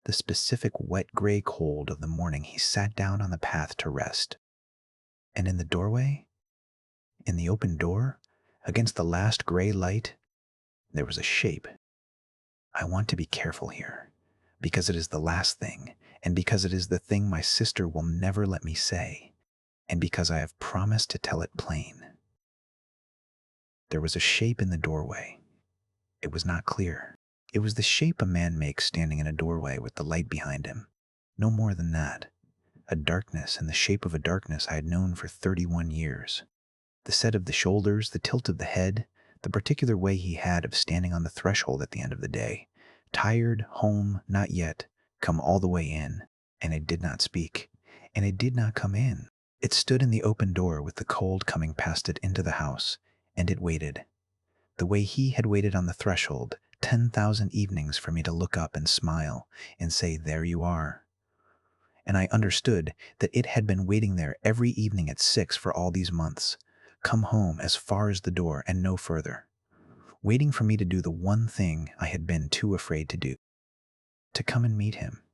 The specific wet gray cold of the morning he sat down on the path to rest. And in the doorway, in the open door, against the last gray light, there was a shape. I want to be careful here, because it is the last thing, and because it is the thing my sister will never let me say, and because I have promised to tell it plain. There was a shape in the doorway. It was not clear. It was the shape a man makes standing in a doorway with the light behind him. No more than that. A darkness in the shape of a darkness I had known for 31 years. The set of the shoulders, the tilt of the head, the particular way he had of standing on the threshold at the end of the day. Tired, home, not yet, come all the way in. And it did not speak. And it did not come in. It stood in the open door with the cold coming past it into the house, and it waited. The way he had waited on the threshold 10,000 evenings for me to look up and smile and say, "There you are." And I understood that it had been waiting there every evening at 6 for all these months, come home as far as the door and no further, waiting for me to do the one thing I had been too afraid to do, to come and meet him,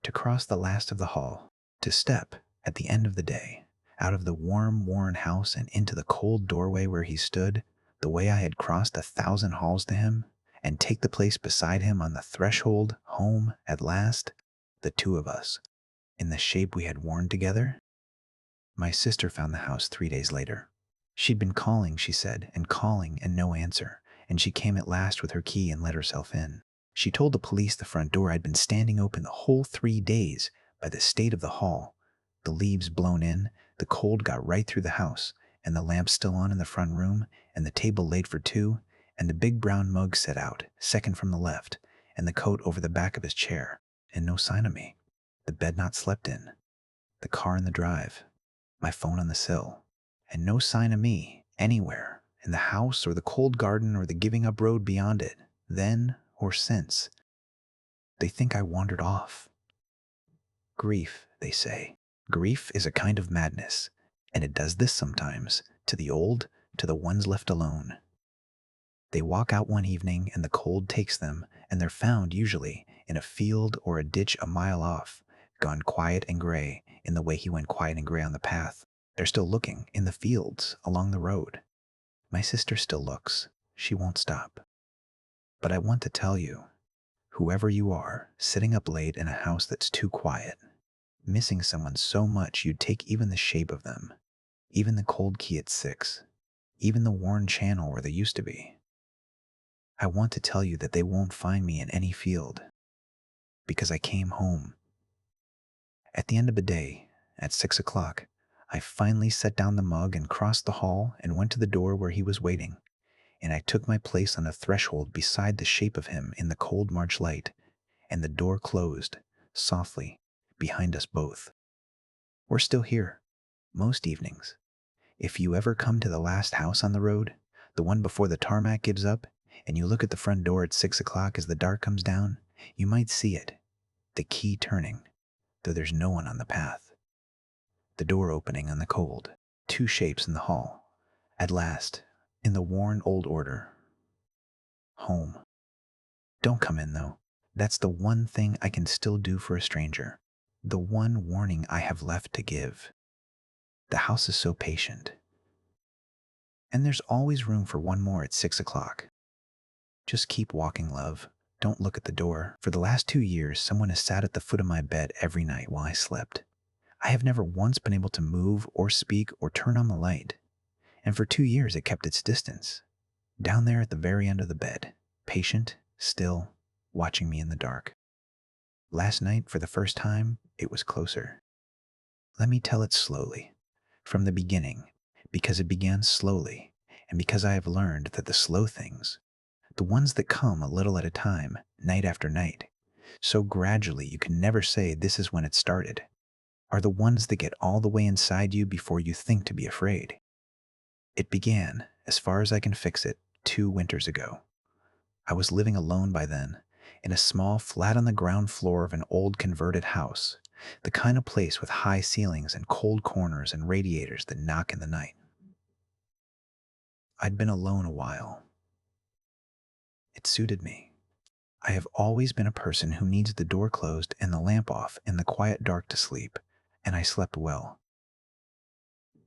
to cross the last of the hall, to step, at the end of the day, out of the warm, worn house and into the cold doorway where he stood, the way I had crossed 1,000 halls to him, and take the place beside him on the threshold, home at last, the two of us, in the shape we had worn together. My sister found the house 3 days later. She'd been calling, she said, and calling and no answer, and she came at last with her key and let herself in. She told the police the front door had been standing open the whole 3 days by the state of the hall. The leaves blown in, the cold got right through the house, and the lamp still on in the front room, and the table laid for two, and the big brown mug set out, second from the left, and the coat over the back of his chair, and no sign of me. The bed not slept in, the car in the drive, my phone on the sill, and no sign of me anywhere, in the house or the cold garden or the giving up road beyond it, then or since. They think I wandered off. Grief, they say. Grief is a kind of madness, and it does this sometimes, to the old, to the ones left alone. They walk out one evening and the cold takes them, and they're found, usually, in a field or a ditch a mile off, gone quiet and gray, in the way he went quiet and gray on the path. They're still looking, in the fields, along the road. My sister still looks. She won't stop. But I want to tell you, Whoever you are, sitting up late in a house that's too quiet, missing someone so much you'd take even the shape of them, even the cold key at 6, even the worn channel where they used to be. I want to tell you that they won't find me in any field, because I came home. At the end of the day, at 6 o'clock, I finally set down the mug and crossed the hall and went to the door where he was waiting, and I took my place on the threshold beside the shape of him in the cold March light, and the door closed, softly, behind us both. We're still here, most evenings. If you ever come to the last house on the road, the one before the tarmac gives up, and you look at the front door at 6 o'clock as the dark comes down, you might see it, the key turning, though there's no one on the path. The door opening on the cold, two shapes in the hall. At last, in the worn old order. Home. Don't come in, though. That's the one thing I can still do for a stranger. The one warning I have left to give. The house is so patient. And there's always room for one more at 6 o'clock. Just keep walking, love. Don't look at the door. For the last 2 years, someone has sat at the foot of my bed every night while I slept. I have never once been able to move or speak or turn on the light. And for 2 years, it kept its distance. Down there at the very end of the bed, patient, still, watching me in the dark. Last night, for the first time, it was closer. Let me tell it slowly, from the beginning, because it began slowly, and because I have learned that the slow things, the ones that come a little at a time, night after night, so gradually you can never say this is when it started, are the ones that get all the way inside you before you think to be afraid. It began, as far as I can fix it, 2 winters ago. I was living alone by then, in a small flat on the ground floor of an old converted house, the kind of place with high ceilings and cold corners and radiators that knock in the night. I'd been alone a while. It suited me. I have always been a person who needs the door closed and the lamp off in the quiet dark to sleep, and I slept well.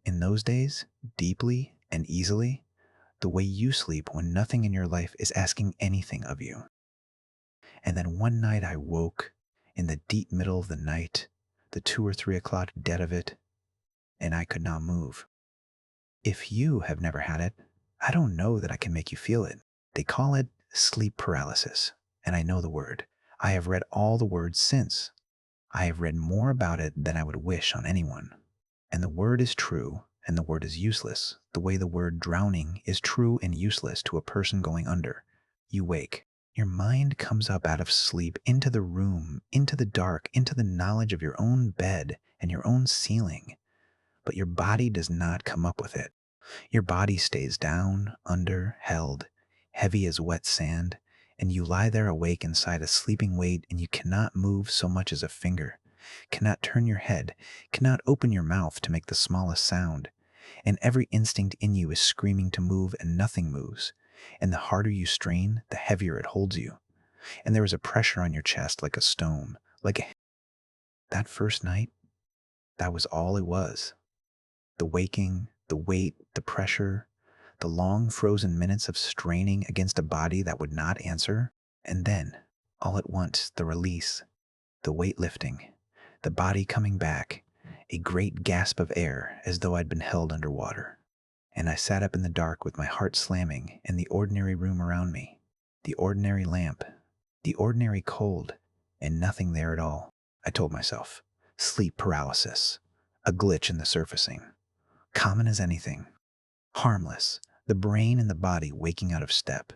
In those days, deeply and easily, the way you sleep when nothing in your life is asking anything of you. And then one night I woke in the deep middle of the night, the 2 or 3 o'clock dead of it, and I could not move. If you have never had it, I don't know that I can make you feel it. They call it sleep paralysis, and I know the word. I have read all the words since. I have read more about it than I would wish on anyone. And the word is true, and the word is useless, the way the word drowning is true and useless to a person going under. You wake. Your mind comes up out of sleep into the room, into the dark, into the knowledge of your own bed and your own ceiling. But your body does not come up with it. Your body stays down, under, held, heavy as wet sand, and you lie there awake inside a sleeping weight, and you cannot move so much as a finger, cannot turn your head, cannot open your mouth to make the smallest sound, and every instinct in you is screaming to move, and nothing moves, and the harder you strain, the heavier it holds you, and there is a pressure on your chest like a stone, like a... That first night, that was all it was. The waking, the weight, the pressure, the long frozen minutes of straining against a body that would not answer, and then, all at once, the release, the weight lifting, the body coming back, a great gasp of air as though I'd been held underwater. And I sat up in the dark with my heart slamming in the ordinary room around me, the ordinary lamp, the ordinary cold, and nothing there at all. I told myself, sleep paralysis, a glitch in the surfacing, common as anything, harmless, the brain and the body waking out of step.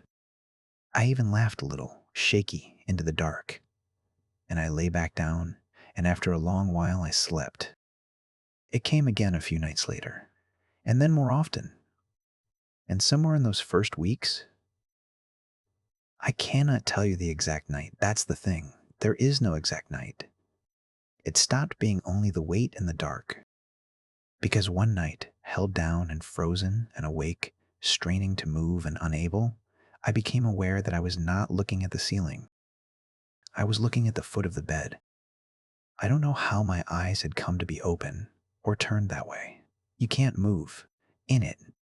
I even laughed a little, shaky, into the dark. And I lay back down, and after a long while I slept. It came again a few nights later, and then more often. And somewhere in those first weeks, I cannot tell you the exact night. That's the thing. There is no exact night. It stopped being only the weight and the dark. Because one night, held down and frozen and awake, straining to move and unable, I became aware that I was not looking at the ceiling. I was looking at the foot of the bed. I don't know how my eyes had come to be open or turned that way. You can't move in it,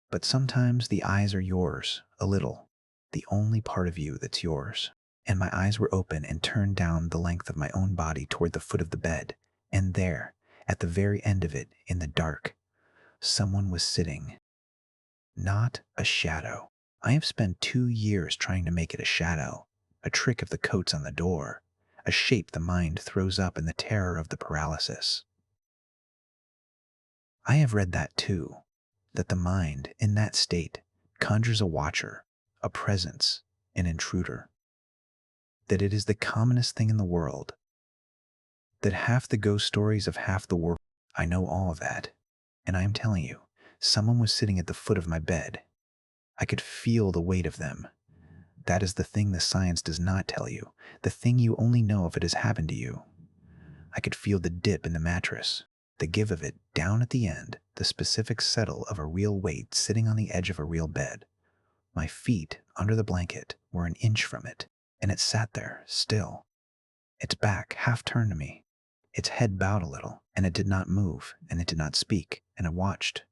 but sometimes the eyes are yours, a little, the only part of you that's yours. and my eyes were open and turned down the length of my own body toward the foot of the bed. And there, at the very end of it, in the dark, someone was sitting. Not a shadow. I have spent 2 years trying to make it a shadow, a trick of the coats on the door, a shape the mind throws up in the terror of the paralysis. I have read that too, that the mind, in that state, conjures a watcher, a presence, an intruder. That it is the commonest thing in the world. That half the ghost stories of half the world. I know all of that. And I am telling you, someone was sitting at the foot of my bed. I could feel the weight of them. That is the thing the science does not tell you, the thing you only know if it has happened to you. I could feel the dip in the mattress, the give of it down at the end, the specific settle of a real weight sitting on the edge of a real bed. My feet, under the blanket, were an inch from it, and it sat there, still. Its back half turned to me. Its head bowed a little, and it did not move, and it did not speak, and it watched.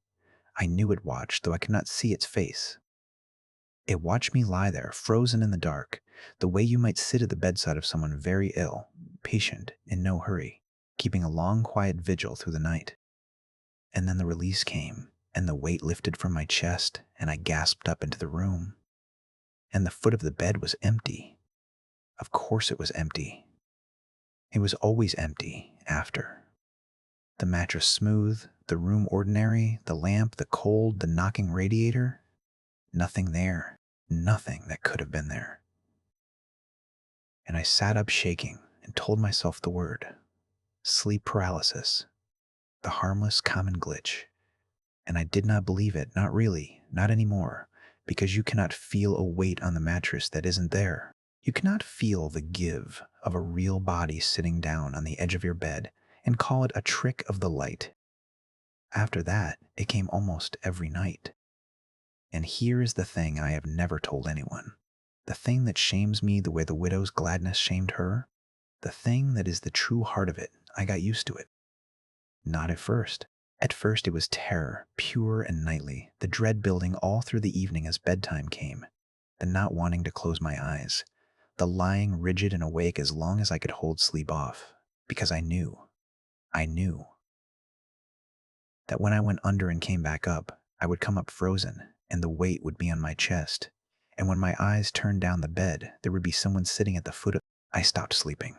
I knew it watched, though I could not see its face. It watched me lie there, frozen in the dark, the way you might sit at the bedside of someone very ill, patient, in no hurry, keeping a long, quiet vigil through the night. And then the release came, and the weight lifted from my chest, and I gasped up into the room. And the foot of the bed was empty. Of course it was empty. It was always empty after. The mattress smooth, the room ordinary, the lamp, the cold, the knocking radiator. Nothing there. Nothing that could have been there. And I sat up shaking and told myself the word. Sleep paralysis. The harmless common glitch. And I did not believe it, not really, not anymore, because you cannot feel a weight on the mattress that isn't there. You cannot feel the give of a real body sitting down on the edge of your bed and call it a trick of the light. After that, it came almost every night. And here is the thing I have never told anyone. The thing that shames me the way the widow's gladness shamed her. The thing that is the true heart of it. I got used to it. Not at first. At first it was terror, pure and nightly, the dread building all through the evening as bedtime came, the not wanting to close my eyes, the lying rigid and awake as long as I could hold sleep off, because I knew that when I went under and came back up, I would come up frozen, and the weight would be on my chest, and when my eyes turned down the bed, there would be someone sitting at the foot of. I stopped sleeping.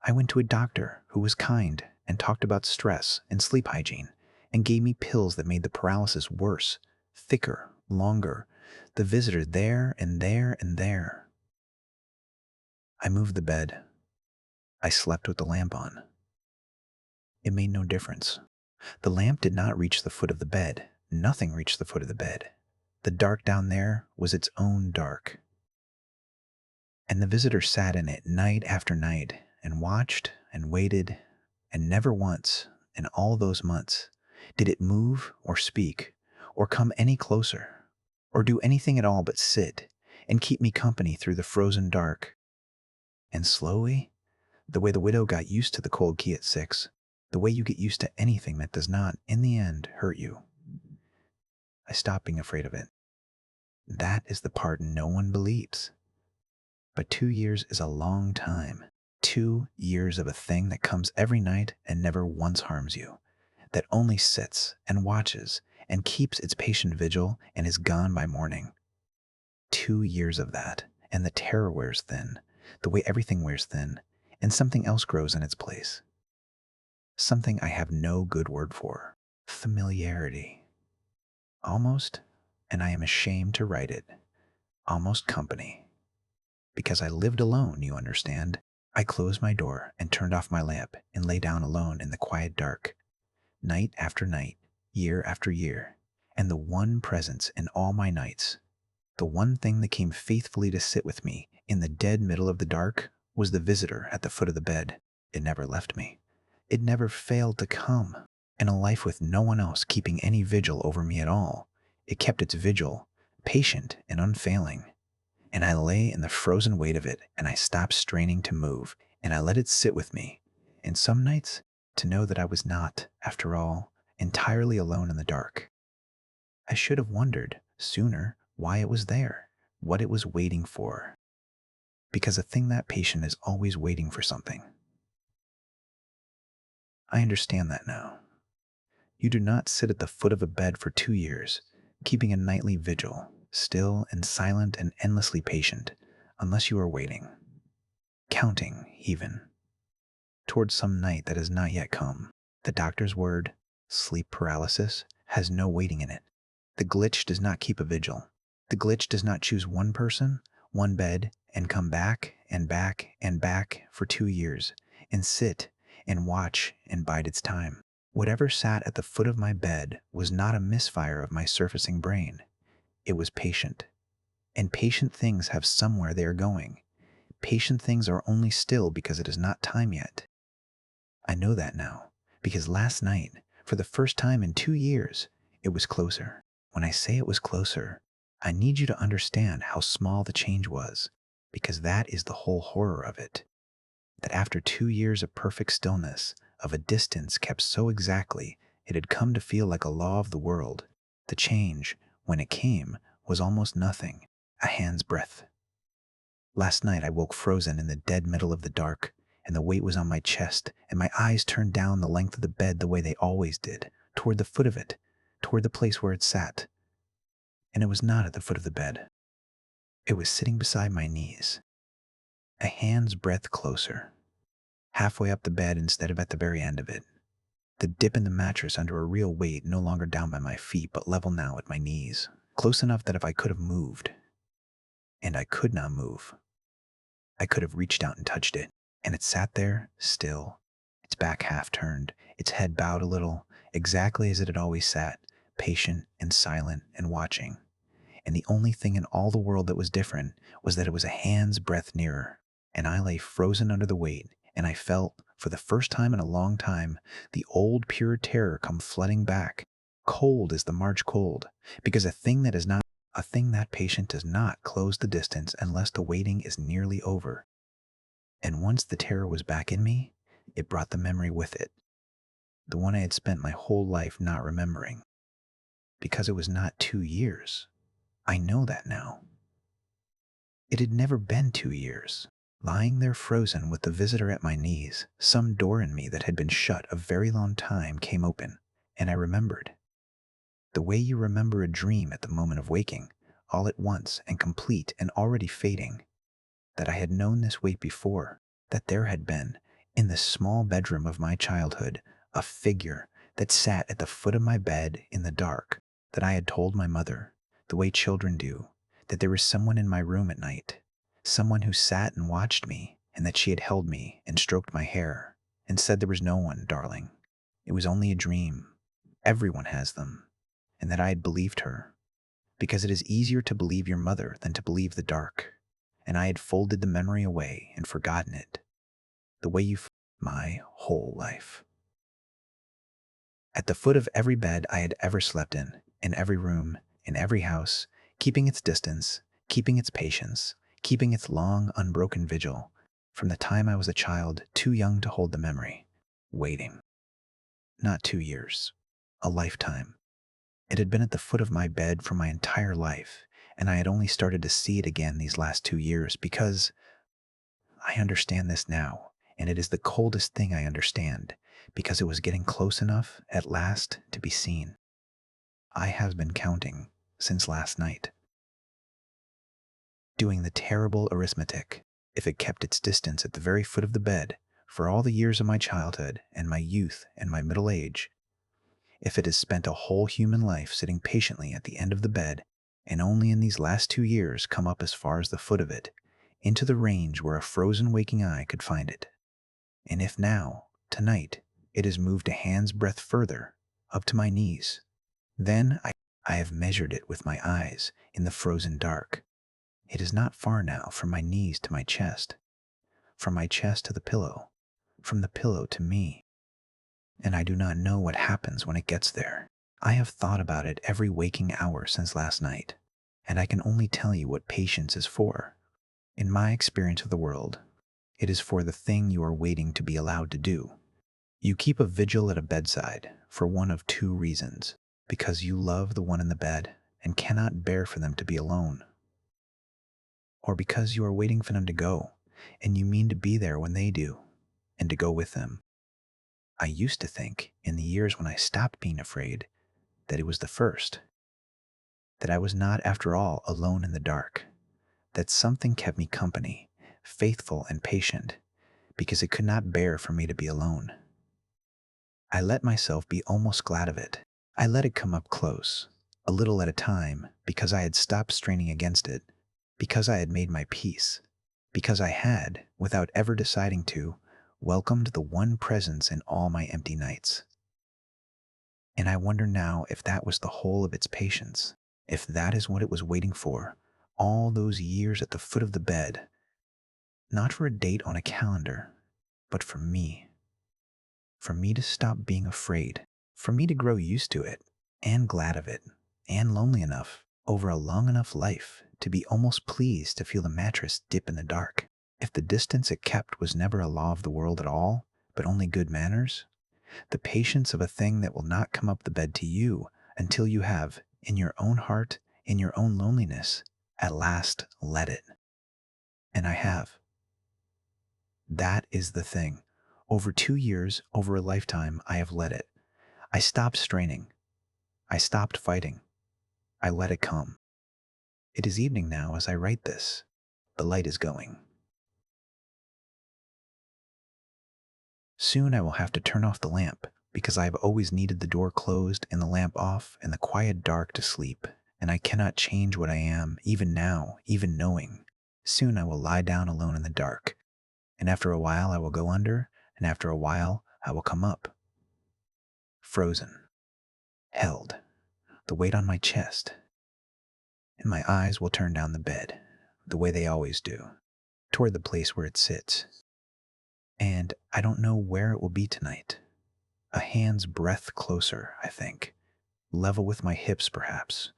I went to a doctor who was kind and talked about stress and sleep hygiene, and gave me pills that made the paralysis worse, thicker, longer, the visitor there and there and there. I moved the bed. I slept with the lamp on. It made no difference. The lamp did not reach the foot of the bed. Nothing reached the foot of the bed. The dark down there was its own dark. And the visitor sat in it night after night and watched and waited, and never once, in all those months, did it move or speak or come any closer or do anything at all but sit and keep me company through the frozen dark. And slowly, the way the widow got used to the cold key at 6, the way you get used to anything that does not, in the end, hurt you, I stopped being afraid of it. That is the part no one believes. But 2 years is a long time. 2 years of a thing that comes every night and never once harms you, that only sits and watches and keeps its patient vigil and is gone by morning. 2 years of that, and the terror wears thin, the way everything wears thin, and something else grows in its place. Something I have no good word for. Familiarity. Almost, and I am ashamed to write it, almost company. Because I lived alone, you understand. I closed my door and turned off my lamp and lay down alone in the quiet dark, night after night, year after year, and the one presence in all my nights, the one thing that came faithfully to sit with me in the dead middle of the dark, was the visitor at the foot of the bed. It never left me. It never failed to come. In a life with no one else keeping any vigil over me at all, it kept its vigil, patient and unfailing. And I lay in the frozen weight of it, and I stopped straining to move, and I let it sit with me. And some nights, to know that I was not, after all, entirely alone in the dark. I should have wondered, sooner, why it was there, what it was waiting for. because a thing that patient is always waiting for something. I understand that now. You do not sit at the foot of a bed for 2 years, keeping a nightly vigil, still and silent and endlessly patient, unless you are waiting, counting even, towards some night that has not yet come. The doctor's word, sleep paralysis, has no waiting in it. The glitch does not keep a vigil. The glitch does not choose one person, one bed, and come back and back and back for 2 years, and sit and watch and bide its time. Whatever sat at the foot of my bed was not a misfire of my surfacing brain. It was patient. And patient things have somewhere they are going. Patient things are only still because it is not time yet. I know that now, because last night, for the first time in 2 years, it was closer. When I say it was closer, I need you to understand how small the change was, because that is the whole horror of it. That after 2 years of perfect stillness, of a distance kept so exactly, it had come to feel like a law of the world. The change, when it came, was almost nothing, a hand's breadth. Last night I woke frozen in the dead middle of the dark, and the weight was on my chest, and my eyes turned down the length of the bed the way they always did, toward the foot of it, toward the place where it sat. And it was not at the foot of the bed. It was sitting beside my knees, a hand's breadth closer, halfway up the bed instead of at the very end of it. The dip in the mattress under a real weight no longer down by my feet, but level now at my knees, close enough that if I could have moved, and I could not move, I could have reached out and touched it. And it sat there, still, its back half turned, its head bowed a little, exactly as it had always sat, patient and silent and watching. And the only thing in all the world that was different was that it was a hand's breadth nearer. And I lay frozen under the weight, and I felt, for the first time in a long time, the old pure terror come flooding back. Cold is the March cold, because a thing that patient does not close the distance unless the waiting is nearly over. And once the terror was back in me, it brought the memory with it, the one I had spent my whole life not remembering. Because it was not 2 years. I know that now. It had never been 2 years. Lying there frozen with the visitor at my knees, some door in me that had been shut a very long time came open, and I remembered. The way you remember a dream at the moment of waking, all at once and complete and already fading. That I had known this weight before, that there had been, in the small bedroom of my childhood, a figure that sat at the foot of my bed in the dark, that I had told my mother, the way children do, that there was someone in my room at night, someone who sat and watched me, and that she had held me and stroked my hair, and said there was no one, darling. It was only a dream. Everyone has them. And that I had believed her, because it is easier to believe your mother than to believe the dark. And I had folded the memory away and forgotten it, the way you my whole life. At the foot of every bed I had ever slept in every room, in every house, keeping its distance, keeping its patience, keeping its long, unbroken vigil, from the time I was a child too young to hold the memory, waiting. Not 2 years, a lifetime. It had been at the foot of my bed for my entire life, and I had only started to see it again these last 2 years because I understand this now, and it is the coldest thing I understand, because it was getting close enough at last to be seen. I have been counting since last night, doing the terrible arithmetic, if it kept its distance at the very foot of the bed for all the years of my childhood and my youth and my middle age, if it has spent a whole human life sitting patiently at the end of the bed, and only in these last 2 years come up as far as the foot of it, into the range where a frozen waking eye could find it. And if now, tonight, it has moved a hand's breadth further, up to my knees, then I have measured it with my eyes in the frozen dark. It is not far now from my knees to my chest, from my chest to the pillow, from the pillow to me. And I do not know what happens when it gets there. I have thought about it every waking hour since last night, and I can only tell you what patience is for. In my experience of the world, it is for the thing you are waiting to be allowed to do. You keep a vigil at a bedside for one of two reasons: because you love the one in the bed and cannot bear for them to be alone, or because you are waiting for them to go and you mean to be there when they do and to go with them. I used to think, in the years when I stopped being afraid, that it was the first, that I was not, after all, alone in the dark, that something kept me company, faithful and patient, because it could not bear for me to be alone. I let myself be almost glad of it. I let it come up close, a little at a time, because I had stopped straining against it, because I had made my peace, because I had, without ever deciding to, welcomed the one presence in all my empty nights. And I wonder now if that was the whole of its patience, if that is what it was waiting for, all those years at the foot of the bed, not for a date on a calendar, but for me to stop being afraid, for me to grow used to it, and glad of it, and lonely enough, over a long enough life, to be almost pleased to feel the mattress dip in the dark. If the distance it kept was never a law of the world at all, but only good manners, the patience of a thing that will not come up the bed to you until you have, in your own heart, in your own loneliness, at last let it. And I have. That is the thing. Over 2 years, over a lifetime, I have let it. I stopped straining. I stopped fighting. I let it come. It is evening now as I write this. The light is going. Soon I will have to turn off the lamp, because I have always needed the door closed and the lamp off and the quiet dark to sleep, and I cannot change what I am, even now, even knowing. Soon I will lie down alone in the dark, and after a while I will go under, and after a while I will come up. Frozen, held, the weight on my chest, and my eyes will turn down the bed, the way they always do, toward the place where it sits. And I don't know where it will be tonight. A hand's breadth closer, I think. Level with my hips, perhaps.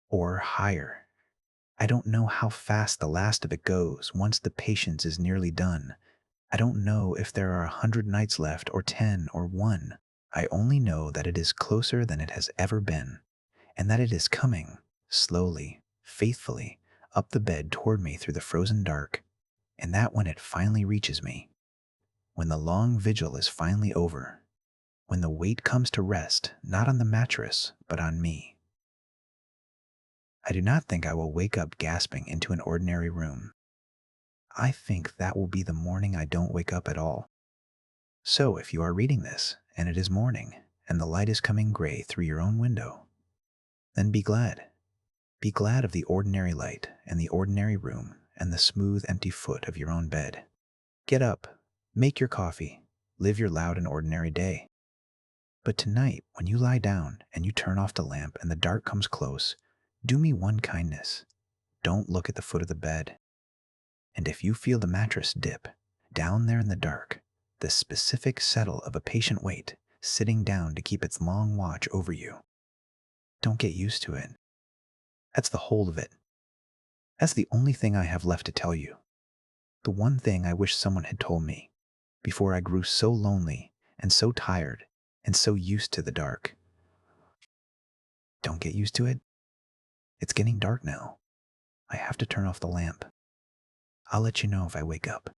Or higher. I don't know how fast the last of it goes once the patience is nearly done. I don't know if there are 100 nights left, or 10, or 1. I only know that it is closer than it has ever been, and that it is coming, slowly, faithfully, up the bed toward me through the frozen dark, and that when it finally reaches me, when the long vigil is finally over, when the weight comes to rest not on the mattress but on me, I do not think I will wake up gasping into an ordinary room. I think that will be the morning I don't wake up at all. So if you are reading this, and it is morning, and the light is coming gray through your own window, then be glad. Be glad of the ordinary light, and the ordinary room, and the smooth, empty foot of your own bed. Get up, make your coffee, live your loud and ordinary day. But tonight, when you lie down, and you turn off the lamp, and the dark comes close, do me one kindness. Don't look at the foot of the bed. And if you feel the mattress dip, down there in the dark, the specific settle of a patient weight, sitting down to keep its long watch over you, don't get used to it. That's the whole of it. That's the only thing I have left to tell you. The one thing I wish someone had told me, before I grew so lonely, and so tired, and so used to the dark. Don't get used to it. It's getting dark now. I have to turn off the lamp. I'll let you know if I wake up.